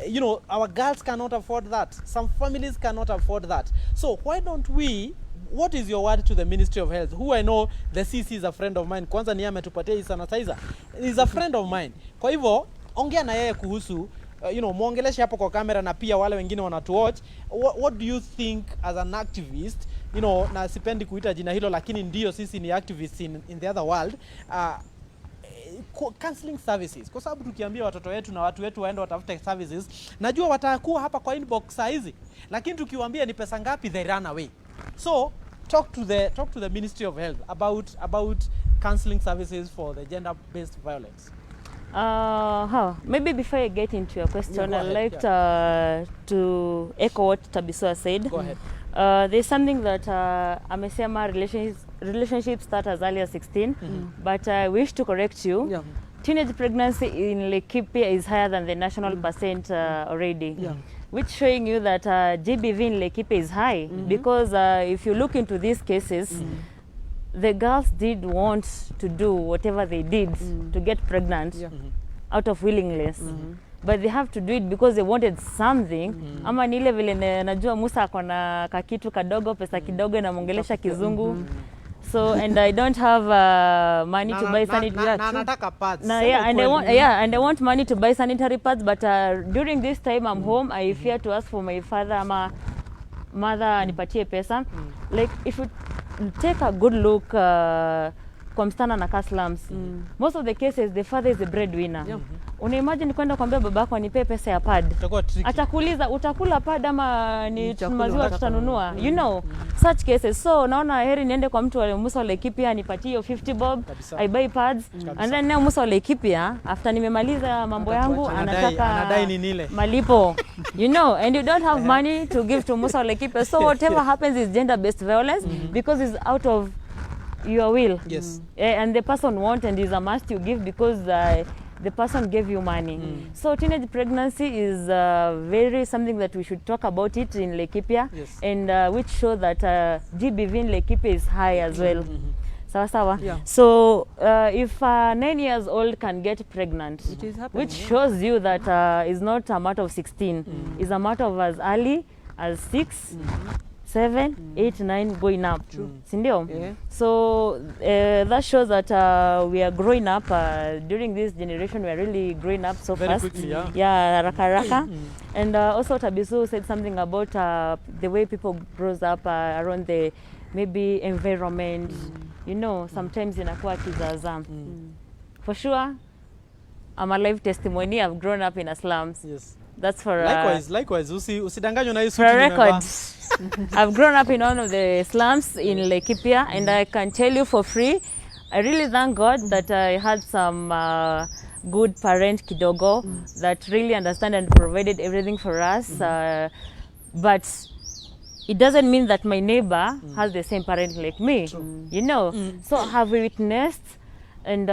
You know, our girls cannot afford that. Some families cannot afford that. So why don't we, what is your word to the Ministry of Health, who I know the CC is a friend of mine, kwanza ni ametupatia hii sanitizer, is a friend of mine. Kwa hivyo ongea na yeye kuhusu, you know, muongeleshe hapo kwa kamera na pia wale wengine wanatuwatch. What do you think as an activist, you know, na sipendi kuita jina hilo, lakini ndio sisi ni activists in the other world, counseling services, kwa sababu tukiambia watoto wetu na watu wetu waende watafute services, najua watakuwa hapa kwa inbox saa hizi, lakini tukiwaambia ni pesa ngapi, they run away. So talk to the Ministry of Health about counseling services for the gender-based violence. Maybe before I get into your question, Yeah, I'd like to echo what Tabiswa said. Go ahead. There's something that amesema relationships start as early as 16, but I wish to correct you. Yeah. Teenage pregnancy in Laikipia is higher than the national percent already. Yeah. Which showing you that GBV in Laikipia is high, because if you look into these cases, the girls did want to do whatever they did to get pregnant out of willingness. But they have to do it because they wanted something. Ama ni ile vile najua Musa akona kakitu kadogo, pesa kidogo na mongelesha kizungu. So, and I don't have money to buy sanitary pads. And I want money to buy sanitary pads, but during this time I'm home, I fear to ask for my father ama mother anipatie pesa. Like if you take a good look kwa msichana na slums, most of the cases the father is the breadwinner. Una imagine kwenda kwambia babako anipe pesa ya pad, atakuuliza utakula pad ama ni maziwa tutanunua, you know, such cases. So naona heri niende kwa mtu wa MusaWaLaikipia nipatie hiyo 50 bob, I buy pads, and then now MusaWaLaikipia after nimemaliza mambo yangu anataka malipo, you know, and you don't have money to give to MusaWaLaikipia. So whatever happens is gender based violence because it's out of your will. Yes. And the person wants, and is a must you give because the person gave you money. So teenage pregnancy is very something that we should talk about it in Laikipia, and which show that GBV in Laikipia is high as well. Sawa sawa. Yeah. So if 9 years old can get pregnant, It is happening, which shows you that it's not a matter of 16, it's a matter of as early as 6, 7, 8, 9 going up. Sindio? Yeah. So that shows that we are growing up during this generation. We are really growing up so Very fast. quickly, yeah. Yeah, raka. And also Tabisu said something about the way people grows up around the maybe environment. You know, sometimes inakuwa kizaza. For sure, I'm a live testimony. I've grown up in a slums. Yes. That's for likewise usidanganywe na hii for a record. I've grown up in one of the slums in Laikipia, and I can tell you for free, I really thank God that I had some good parent kidogo that really understand and provided everything for us. But it doesn't mean that my neighbor has the same parent like me. You know, so have we witnessed? And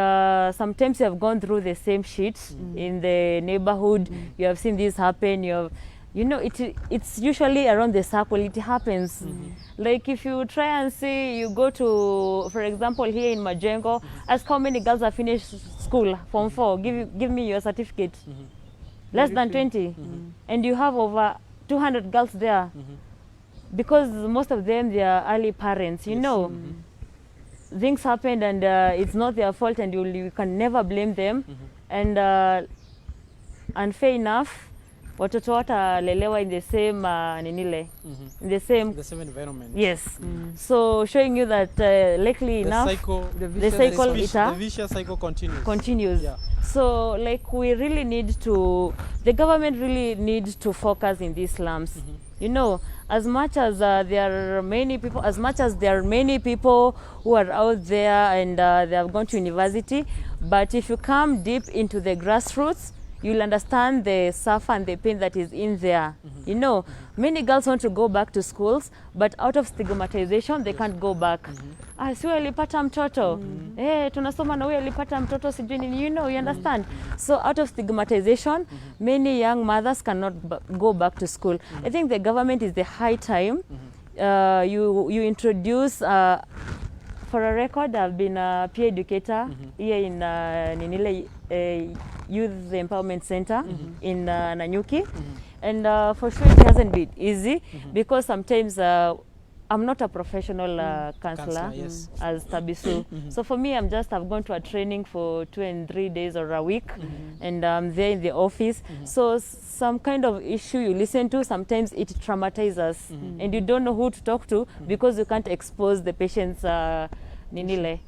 sometimes you have gone through the same shit in the neighborhood. You have seen this happen. You know, it's usually around the circle. It happens. Like if you try and see, you go to, for example, here in Majengo, ask how many girls have finished school, Form 4. Give me your certificate. Less than 20, and you have over 200 girls there, because most of them they are early parents. You know. Things happened, and it's not their fault, and you can never blame them. And fair enough, watoto watalelewa in the same in the same environment. Yes. So showing you that likely enough the vicious cycle continues. Yeah. So like we really need to, the government really needs to focus in these slums. You know, as much as there are many people who are out there and they have gone to university, but if you come deep into the grassroots, you'll understand the suffer and the pain that is in there. You know, many girls want to go back to schools, but out of stigmatization, they can't go back. Si huyu alipata mtoto. Tunasoma na huyu alipata mtoto sijui nini. You know, you understand? So out of stigmatization, many young mothers cannot go back to school. I think the government is the high time you introduce, for a record, I've been a peer educator here in Ninile Youth Empowerment Center in Nanyuki. And for sure it hasn't been easy because sometimes I'm not a professional counselor as Tabisu. So for me, I've gone to a training for 2 and 3 days or a week, and I'm there in the office. So some kind of issue you listen to, sometimes it traumatizes us, and you don't know who to talk to because you can't expose the patient's ninile.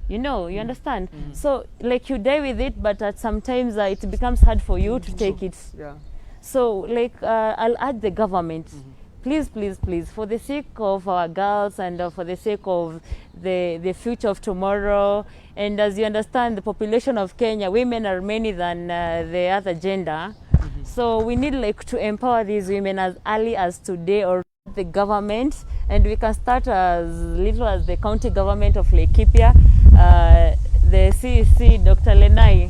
You know, you understand? So like you die with it, but sometimes it becomes hard for you to take it. So like I'll urge the government, please, for the sake of our girls and for the sake of the future of tomorrow, and as you understand, the population of Kenya, women are many than the other gender. So we need like to empower these women as early as today or the government, and we can start as little as the county government of Laikipia, the CEC, Dr. Lenai.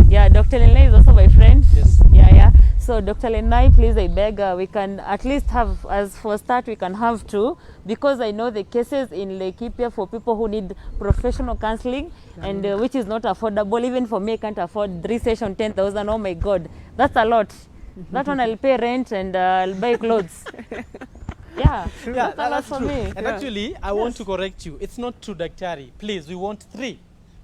Yeah, Dr. Lenai is also my friend. Yes. Yeah. So Dr. Lenai, please, I beg, we can at least have, as for start, we can have two, because I know the cases in Laikipia for people who need professional counseling, and which is not affordable. Even for me, I can't afford 3 sessions, 10,000. Oh my God, that's a lot. That one I'll pay rent and I'll buy clothes. Yeah, that's a lot for true. me. And actually, I want to correct you. It's not 2, Daktari. Please, we want 3.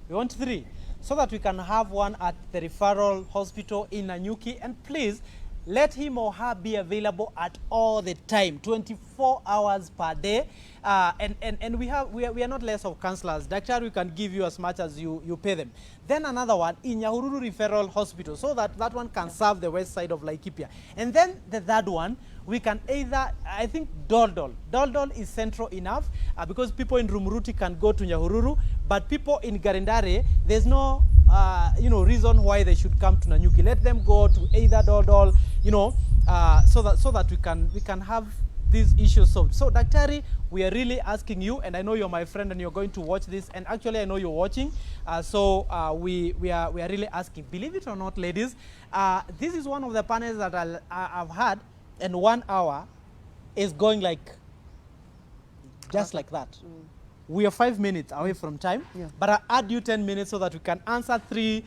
We want 3. So that we can have one at the referral hospital in Nanyuki. And please, let him or her be available at all the time, 24 hours per day. And we are not less of counselors. Daktari, we can give you as much as you pay them. Then another one in Nyahururu Referral Hospital, so that one can serve the west side of Laikipia. And then the third one, we can either, I think, Doldol. Doldol is central enough because people in Rumuruti can go to Nyahururu, but people in Garindare, there's no reason why they should come to Nanyuki. Let them go to either Doldol, so that we can have these issues solved. So Daktari, we are really asking you, and I know you're my friend and you're going to watch this, and actually I know you're watching, we are really asking, believe it or not, ladies, this is one of the panels that I've had, and 1 hour is going just like that. We are 5 minutes away from time, but I'll add you 10 minutes so that we can answer 3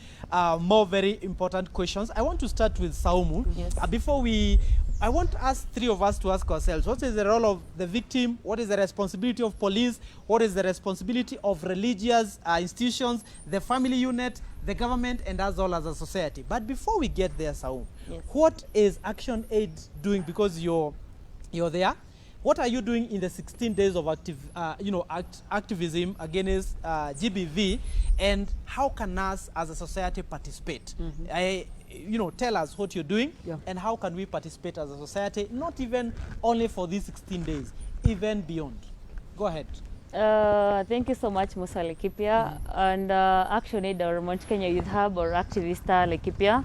more very important questions. I want to start with Saumu. Yes. I want us 3 of us to ask ourselves, what is the role of the victim? What is the responsibility of police? What is the responsibility of religious institutions, the family unit, the government, and as well as a society? But before we get there, Saumu, what is Action Aid doing? Because you're there. What are you doing in the 16 days of activism against GBV, and how can us as a society participate? Tell us what you're doing, and how can we participate as a society, not even only for these 16 days, even beyond. Go ahead. Thank you so much, MusaWaLaikipia, and Action Aid, or Mount Kenya Youth Hub, or Activista Laikipia.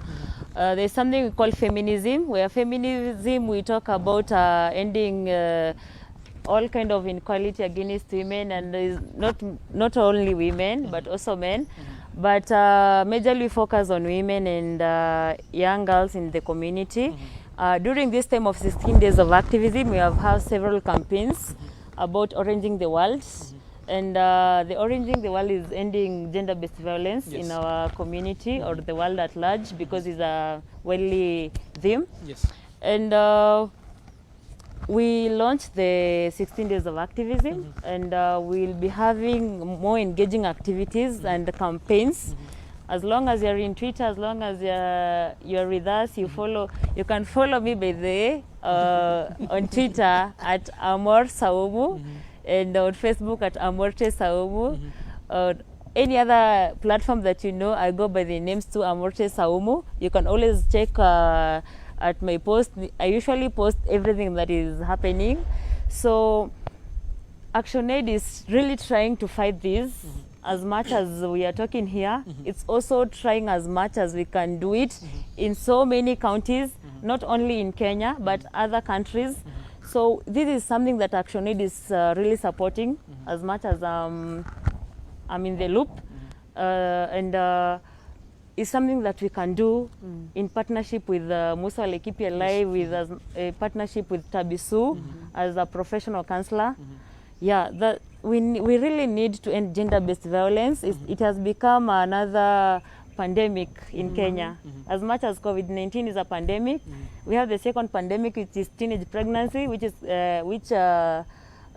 There's something we call feminism, where feminism we talk about ending all kind of inequality against women, and is not only women but also men, but majorly focus on women and young girls in the community. During this time of 16 days of activism, we have had several campaigns about oranging the world, and the oranging the world is ending gender-based violence in our community or the world at large, because it's a widely theme. And we launched the 16 days of activism, and we'll be having more engaging activities and campaigns. As long as you're in Twitter, as long as you're with us, you can follow me, by the way, on Twitter at Amor Saumu, and on Facebook at Amorte Saumu. Any other platform that I go by the names to Amorte Saumu. You can always check at my post. I usually post everything that is happening. So Action Aid is really trying to fight this. As much as we are talking here, it's also trying as much as we can do it in so many counties, not only in Kenya, but other countries. So this is something that Action Aid is really supporting as much as I'm in the loop. And it's something that we can do in partnership with MusaWaLaikipia Live, with a partnership with Tabisu as a professional counselor. Yeah, we really need to end gender-based violence. It has become another pandemic in Kenya. As much as COVID-19 is a pandemic, we have the second pandemic, which is teenage pregnancy, which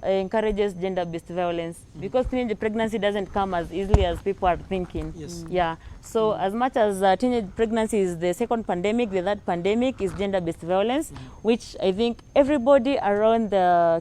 encourages gender-based violence, because teenage pregnancy doesn't come as easily as people are thinking. Yeah. So as much as teenage pregnancy is the second pandemic, the third pandemic is gender-based violence, which I think everybody around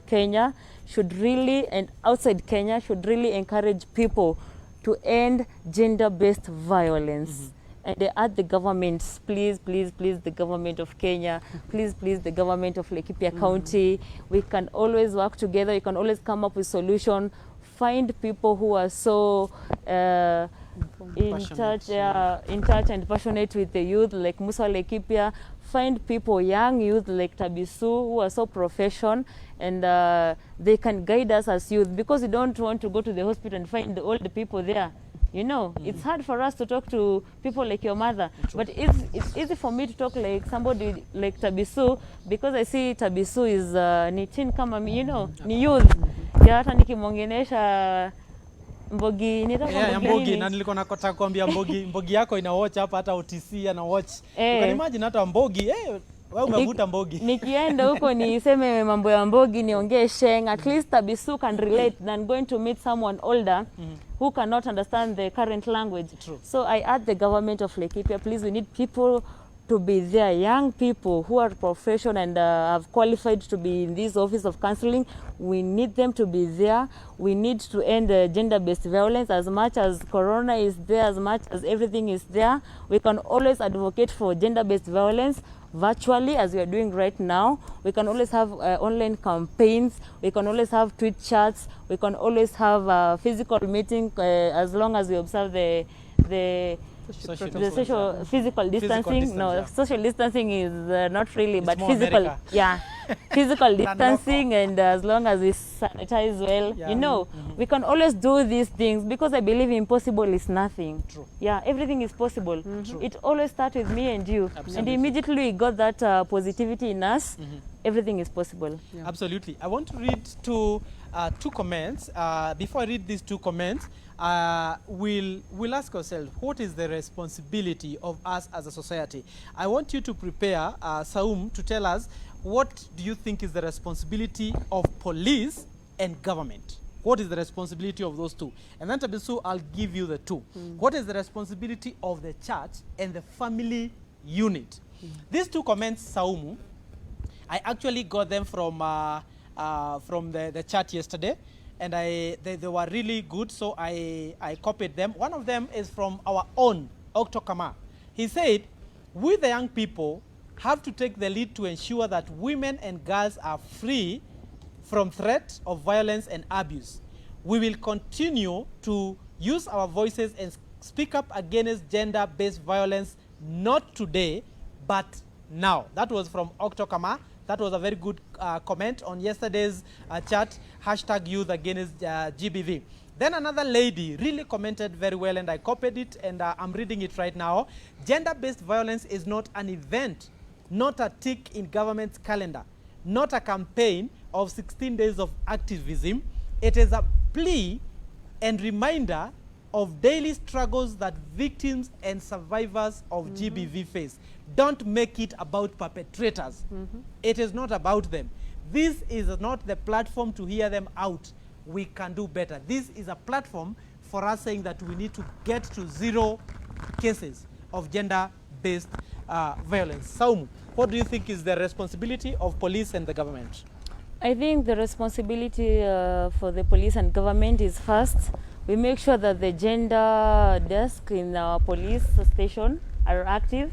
Kenya should really, and outside Kenya, should really encourage people to end gender-based violence. And they ask the government, please, the government of Kenya, please, the government of Laikipia County. We can always work together. You can always come up with solution. Find people who are so in touch and passionate with the youth, like MusaWaLaikipia. Find people, young youth like Tabisu, who are so professional, and they can guide us as youth, because we don't want to go to the hospital and find all the people there. You know, it's hard for us to talk to people like your mother. But it's easy for me to talk like somebody like Tabisu, because I see Tabisu is ni teen kama mi, you know, ni youth. Ya hata nikimwongelesha Mbogi, Mbogi, na nilikuwa nakota kuambia Mbogi yako ina watch hapa, hata OTC ana watch. You can imagine hata Mbogi, wewe umevuta Mbogi. Nikienda huko niseme mambo ya Mbogi, niongee Sheng, at least Tabisu can relate than going to meet someone older who cannot understand the current language. True. So I ask the government of Laikipia, please, we need people to be there, young people who are professional and have qualified to be in this office of counseling. We need them to be there. We need to end gender-based violence. As much as corona is there, as much as everything is there, we can always advocate for gender-based violence virtually, as we are doing right now. We can always have online campaigns. We can always have tweet chats. We can always have a physical meeting as long as we observe the social physical distancing. No, social distancing is not really, it's but physical. America. Yeah, physical distancing, and as long as we sanitize well, you know, we can always do these things, because I believe impossible is nothing. True. Yeah, everything is possible. It always starts with me and you. Absolutely. And immediately we got that positivity in us. Everything is possible. Yeah. Absolutely. I want to read two comments. Before I read these two comments, we'll ask ourselves, what is the responsibility of us as a society? I want you to prepare, Saumu, to tell us, what do you think is the responsibility of police and government? What is the responsibility of those two? And then Tabisu, I'll give you the two. What is the responsibility of the church and the family unit? These two comments, Saumu, I actually got them from the chat yesterday, and they were really good, so I copied them. One of them is from our own Oktokama. He said, we the young people have to take the lead to ensure that women and girls are free from threat of violence and abuse. We will continue to use our voices and speak up against gender-based violence, not today, but now. That was from Oktokama. That was a very good comment on yesterday's chat, #youth against GBV. Then another lady really commented very well, and I copied it, and I'm reading it right now. Gender-based violence is not an event, not a tick in government's calendar, not a campaign of 16 days of activism. It is a plea and reminder of daily struggles that victims and survivors of GBV face. Don't make it about perpetrators. It is not about them. This is not the platform to hear them out. We can do better. This is a platform for us saying that we need to get to 0 cases of gender-based violence. Saumu, what do you think is the responsibility of police and the government? I think the responsibility for the police and government is, first, we make sure that the gender desk in our police station are active.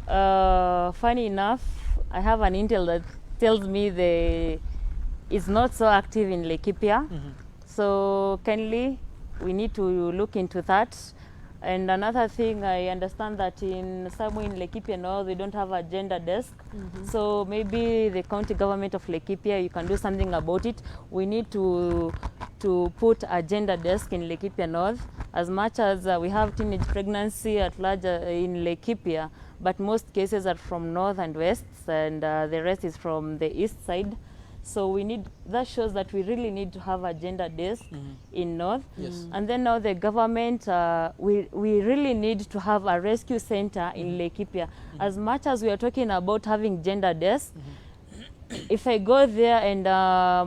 Funny enough, I have an intel that tells me it's not so active in Laikipia. So kindly, we need to look into that. And another thing, I understand that in somewhere in Laikipia now, they don't have a gender desk. So maybe the county government of Laikipia, you can do something about it. We need to put a gender desk in Laikipia North. As much as we have teenage pregnancy at large in Laikipia, but most cases are from north and west, and the rest is from the east side. So we need, that shows that we really need to have a gender desk in north. Yes. And then now the government, we really need to have a rescue center in Laikipia. As much as we are talking about having gender desks, if I go there and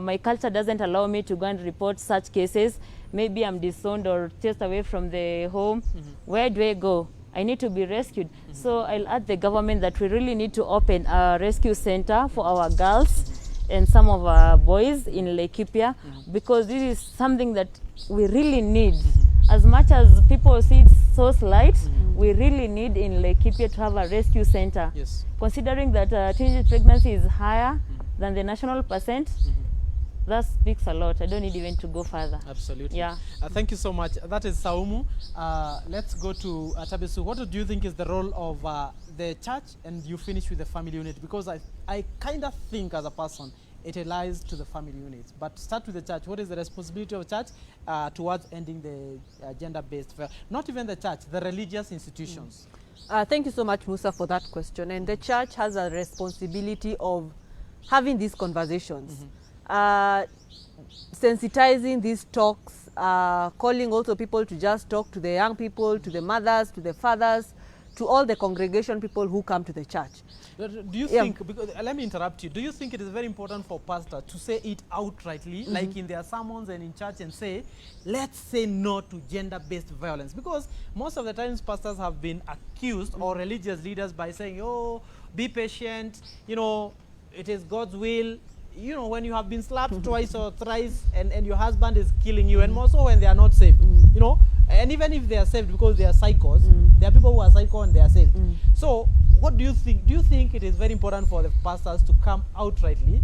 my culture doesn't allow me to go and report such cases, maybe I'm disowned or chased away from the home, where do I go? I need to be rescued. So I'll ask the government that we really need to open a rescue center for our girls and some of our boys in Laikipia, because this is something that we really need. As much as people see it's so slight, we really need in Laikipia to have a rescue center. Yes. Considering that teenage pregnancy is higher than the national percent, that speaks a lot. I don't need even to go further. Absolutely. Yeah. Thank you so much. That is Saumu. Let's go to Tabisu. What do you think is the role of the church, and you finish with the family unit? Because I kind of think as a person, it relies to the family unit. But start with the church. What is the responsibility of church towards ending the gender-based violence? Not even the church, the religious institutions. Thank you so much, Musa, for that question. And the church has a responsibility of having these conversations, sensitizing these talks, calling also people to just talk to the young people, to the mothers, to the fathers, to all the congregation people who come to the church. Do you think, because, let me interrupt you, do you think it is very important for pastors to say it outrightly, like in their sermons and in church, and say, let's say no to gender-based violence? Because most of the times pastors have been accused, or religious leaders, by saying, oh, be patient, you know, it is God's will. You know, when you have been slapped twice or thrice and your husband is killing you, and more so when they are not saved, you know, and even if they are saved because they are psychos, there are people who are psycho and they are saved. So what do you think? Do you think it is very important for the pastors to come outrightly,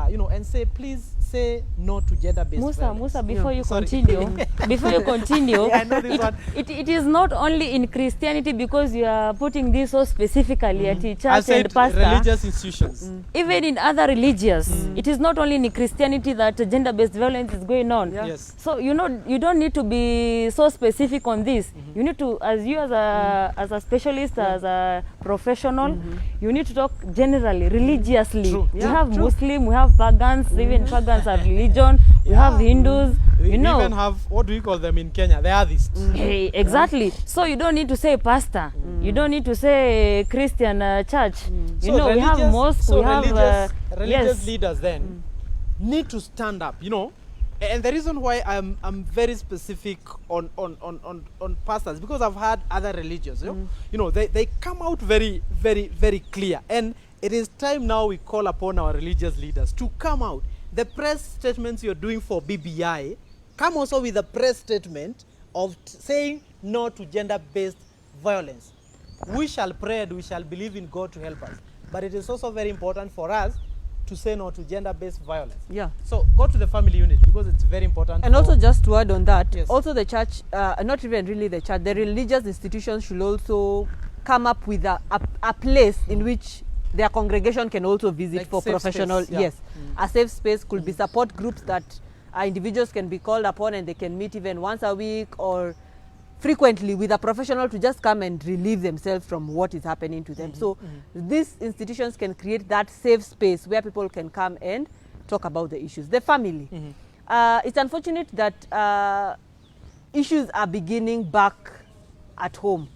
you know, and say, please say no to gender-based violence? Musa, before you continue, I know this one. it is not only in Christianity, because you are putting this so specifically at the I church said and pastor. religious institutions. Even in other religions, it is not only in Christianity that gender-based violence is going on. Yeah. Yes. So you know, you don't need to be so specific on this. You need to, as a specialist, as a professional, you need to talk generally, religiously. True. We have Muslim, we have pagans, even pagans have religion. We have Hindus. We You know. even have, what do we call them in Kenya? The Adhists. Hey, exactly. So you don't need to say pastor. You don't need to say Christian church. You know, we have mosque. So we have religious yes. leaders then need to stand up, you know. And the reason why I'm very specific on pastors, because I've had other religions, you know, they come out very, very, very clear. And it is time now we call upon our religious leaders to come out. The press statements you're doing for BBI, come also with a press statement of saying no to gender-based violence. We shall pray and we shall believe in God to help us. But it is also very important for us to say no to gender-based violence. Yeah. So go to the family unit, because it's very important. And also, just to add on that, Yes. also the church, not even really the church, the religious institutions should also come up with a place in which their congregation can also visit Like for safe professional, space, yeah. yes. A safe space could be support groups that individuals can be called upon, and they can meet even once a week or frequently with a professional to just come and relieve themselves from what is happening to them. So these institutions can create that safe space where people can come and talk about the issues. The family. It's unfortunate that issues are beginning back at home,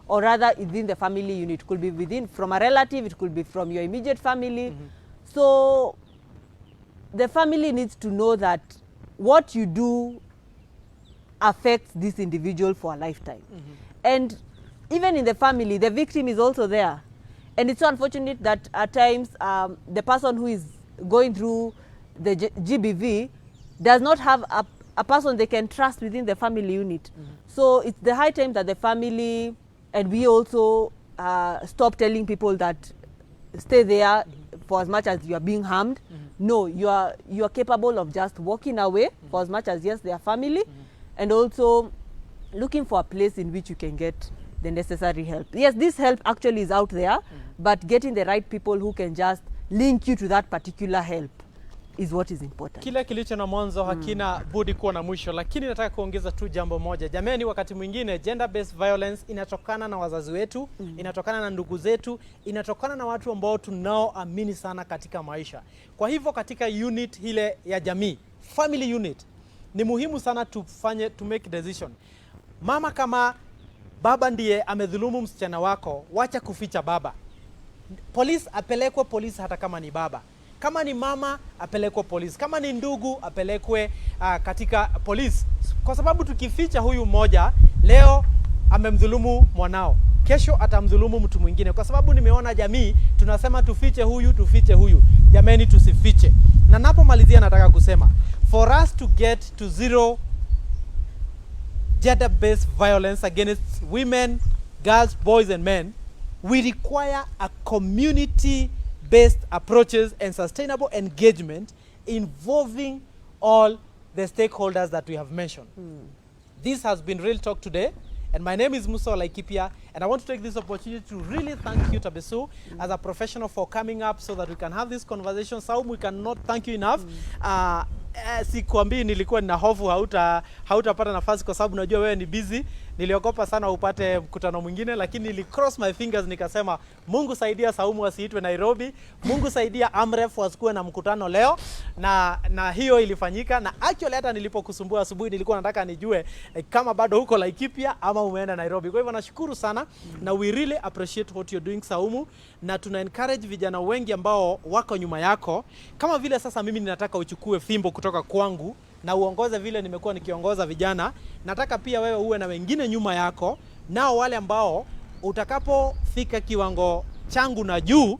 or rather within the family unit. It could be within, from a relative, it could be from your immediate family. So the family needs to know that what you do affects this individual for a lifetime. And even in the family, the victim is also there. And it's so unfortunate that at times the person who is going through the GBV does not have a person they can trust within the family unit. So it's the high time that the family and we also stop telling people that stay there for as much as you are being harmed. No, you are capable of just walking away for as much as, yes, they are family, and also looking for a place in which you can get the necessary help. Yes, this help actually is out there, but getting the right people who can just link you to that particular help is what is important. Kila kilicho na mwanzo hakina budi kuwa na mwisho, lakini nataka kuongeza tu jambo moja. Jamani, wakati mwingine gender based violence inatokana na wazazi wetu, inatokana na ndugu zetu, inatokana na watu ambao tunaoamini sana katika maisha. Kwa hivyo katika unit ile ya jamii, family unit, ni muhimu sana to make decision. Mama, kama baba ndiye amedhulumu msichana wako, wacha kuficha baba. Police apelekwe polisi hata kama ni baba. Kama ni mama apelekwe polisi, kama ni ndugu apelekwe katika polisi. Kwa sababu tukificha huyu mmoja, leo amemdhulumu mwanao, kesho atamdhulumu mtu mwingine. Kwa sababu nimeona jamii tunasema tufiche huyu. Jameni, tusifiche. Na napomalizia nataka kusema, for us to get to zero gender-based violence against women, girls, boys and men, we require a community-based approaches and sustainable engagement involving all the stakeholders that we have mentioned. This has been Real Talk today, and my name is MusaWaLaikipia, and I want to take this opportunity to really thank you, Tabesu, as a professional for coming up so that we can have this conversation. Saumu, we cannot thank you enough. Sikuambii nilikuwa nina hofu hautapata nafasi kwa sababu najua wewe ni busy. Niliogopa sana upate mkutano mwingine, lakini nili cross my fingers nikasema Mungu saidia Saumu asiitwe Nairobi. Mungu saidia Amref wasikuwe na mkutano leo, na hiyo ilifanyika. Na actually hata nilipokusumbua asubuhi nilikuwa nataka nijue kama bado huko Laikipia ama umeenda Nairobi. Kwa hivyo nashukuru sana, na we really appreciate what you're doing Saumu, na tuna encourage vijana wengi ambao wako nyuma yako. Kama vile sasa mimi ninataka uchukue fimbo kutoka kwangu na uongoze vile nimekuwa nikiongoza vijana, nataka pia wewe uwe na wengine nyuma yako, nao wale ambao utakapofika kiwango changu na juu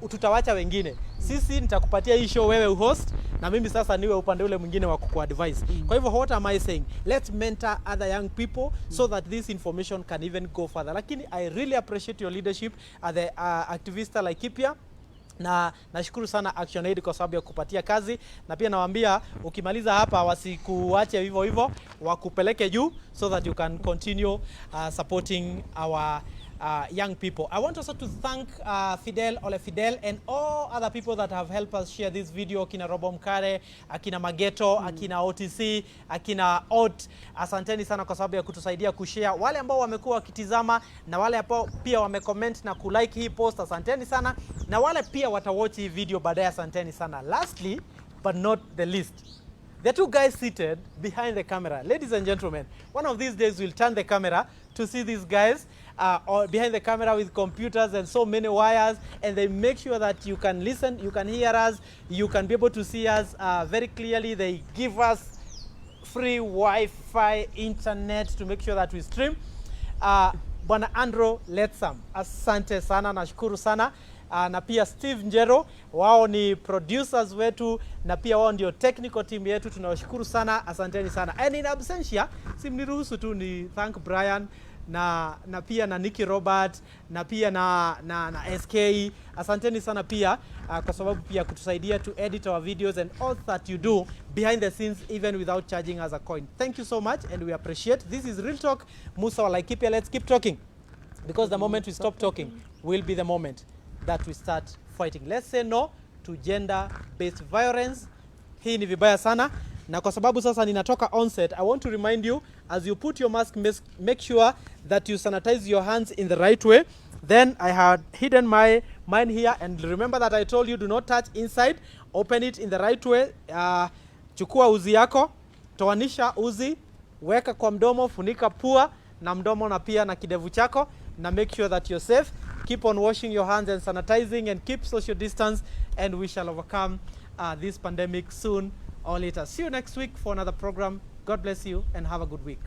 tutawacha wengine. Sisi nitakupatia hii show wewe uhost, na mimi sasa niwe upande ule mwingine wa kuadvise. Kwa hivyo what am I saying? Let's mentor other young people so that this information can even go further. Lakini I really appreciate your leadership at the Activista Laikipia. Na nashukuru sana ActionAid kwa sababu ya kupatia kazi, na pia nawaambia ukimaliza hapa wasikuache hivyo hivyo, wakupeleke juu so that you can continue supporting our young people. I want also to thank Ole Fidel and all other people that have helped us share this video. Akina Robo Mkare, akina Mageto, akina OTC, akina Ot. Asanteni sana kwa sababu ya kutusaidia kushare. Wale ambao wamekuwa wakitizama na wale ambao pia wamecomment na kulike hii post, asanteni sana. Na wale pia watawatch hii video baadaye, asanteni sana. Lastly but not the least, the two guys seated behind the camera. Ladies and gentlemen, one of these days we'll turn the camera to see these guys behind the camera with computers and so many wires, and they make sure that you can listen, you can hear us, you can be able to see us very clearly. They give us free Wi-Fi internet to make sure that we stream. Bwana Andrew Letsam, asante sana, nashukuru sana. Na pia Steve Njero, wao ni producers wetu, na pia wao ndio technical team yetu, tunawashukuru sana, asanteni sana. And in absentia, simniruhusu tu ni thank Brian na pia na Nicky Robert, na pia na SK. Asanteni sana pia kwa sababu pia kutusaidia to edit our videos and all that you do behind the scenes even without charging us a coin. Thank you so much and we appreciate. This is Real Talk, MusaWaLaikipia. Let's keep talking, because the moment we stop talking will be the moment that we start fighting. Let's say no to gender-based violence. Hii ni vibaya sana. Na kwa sababu sasa ninatoka onset, I want to remind you, as you put your mask, make sure that you sanitize your hands in the right way. Then I had hidden mine here, and remember that I told you do not touch inside. Open it in the right way. Chukua uzi yako, toanisha uzi, weka kwa mdomo, funika pua na mdomo na pia na kidevu chako, na make sure that you're safe. Keep on washing your hands and sanitizing, and keep social distance, and we shall overcome this pandemic soon or later. See you next week for another program. God bless you and have a good week.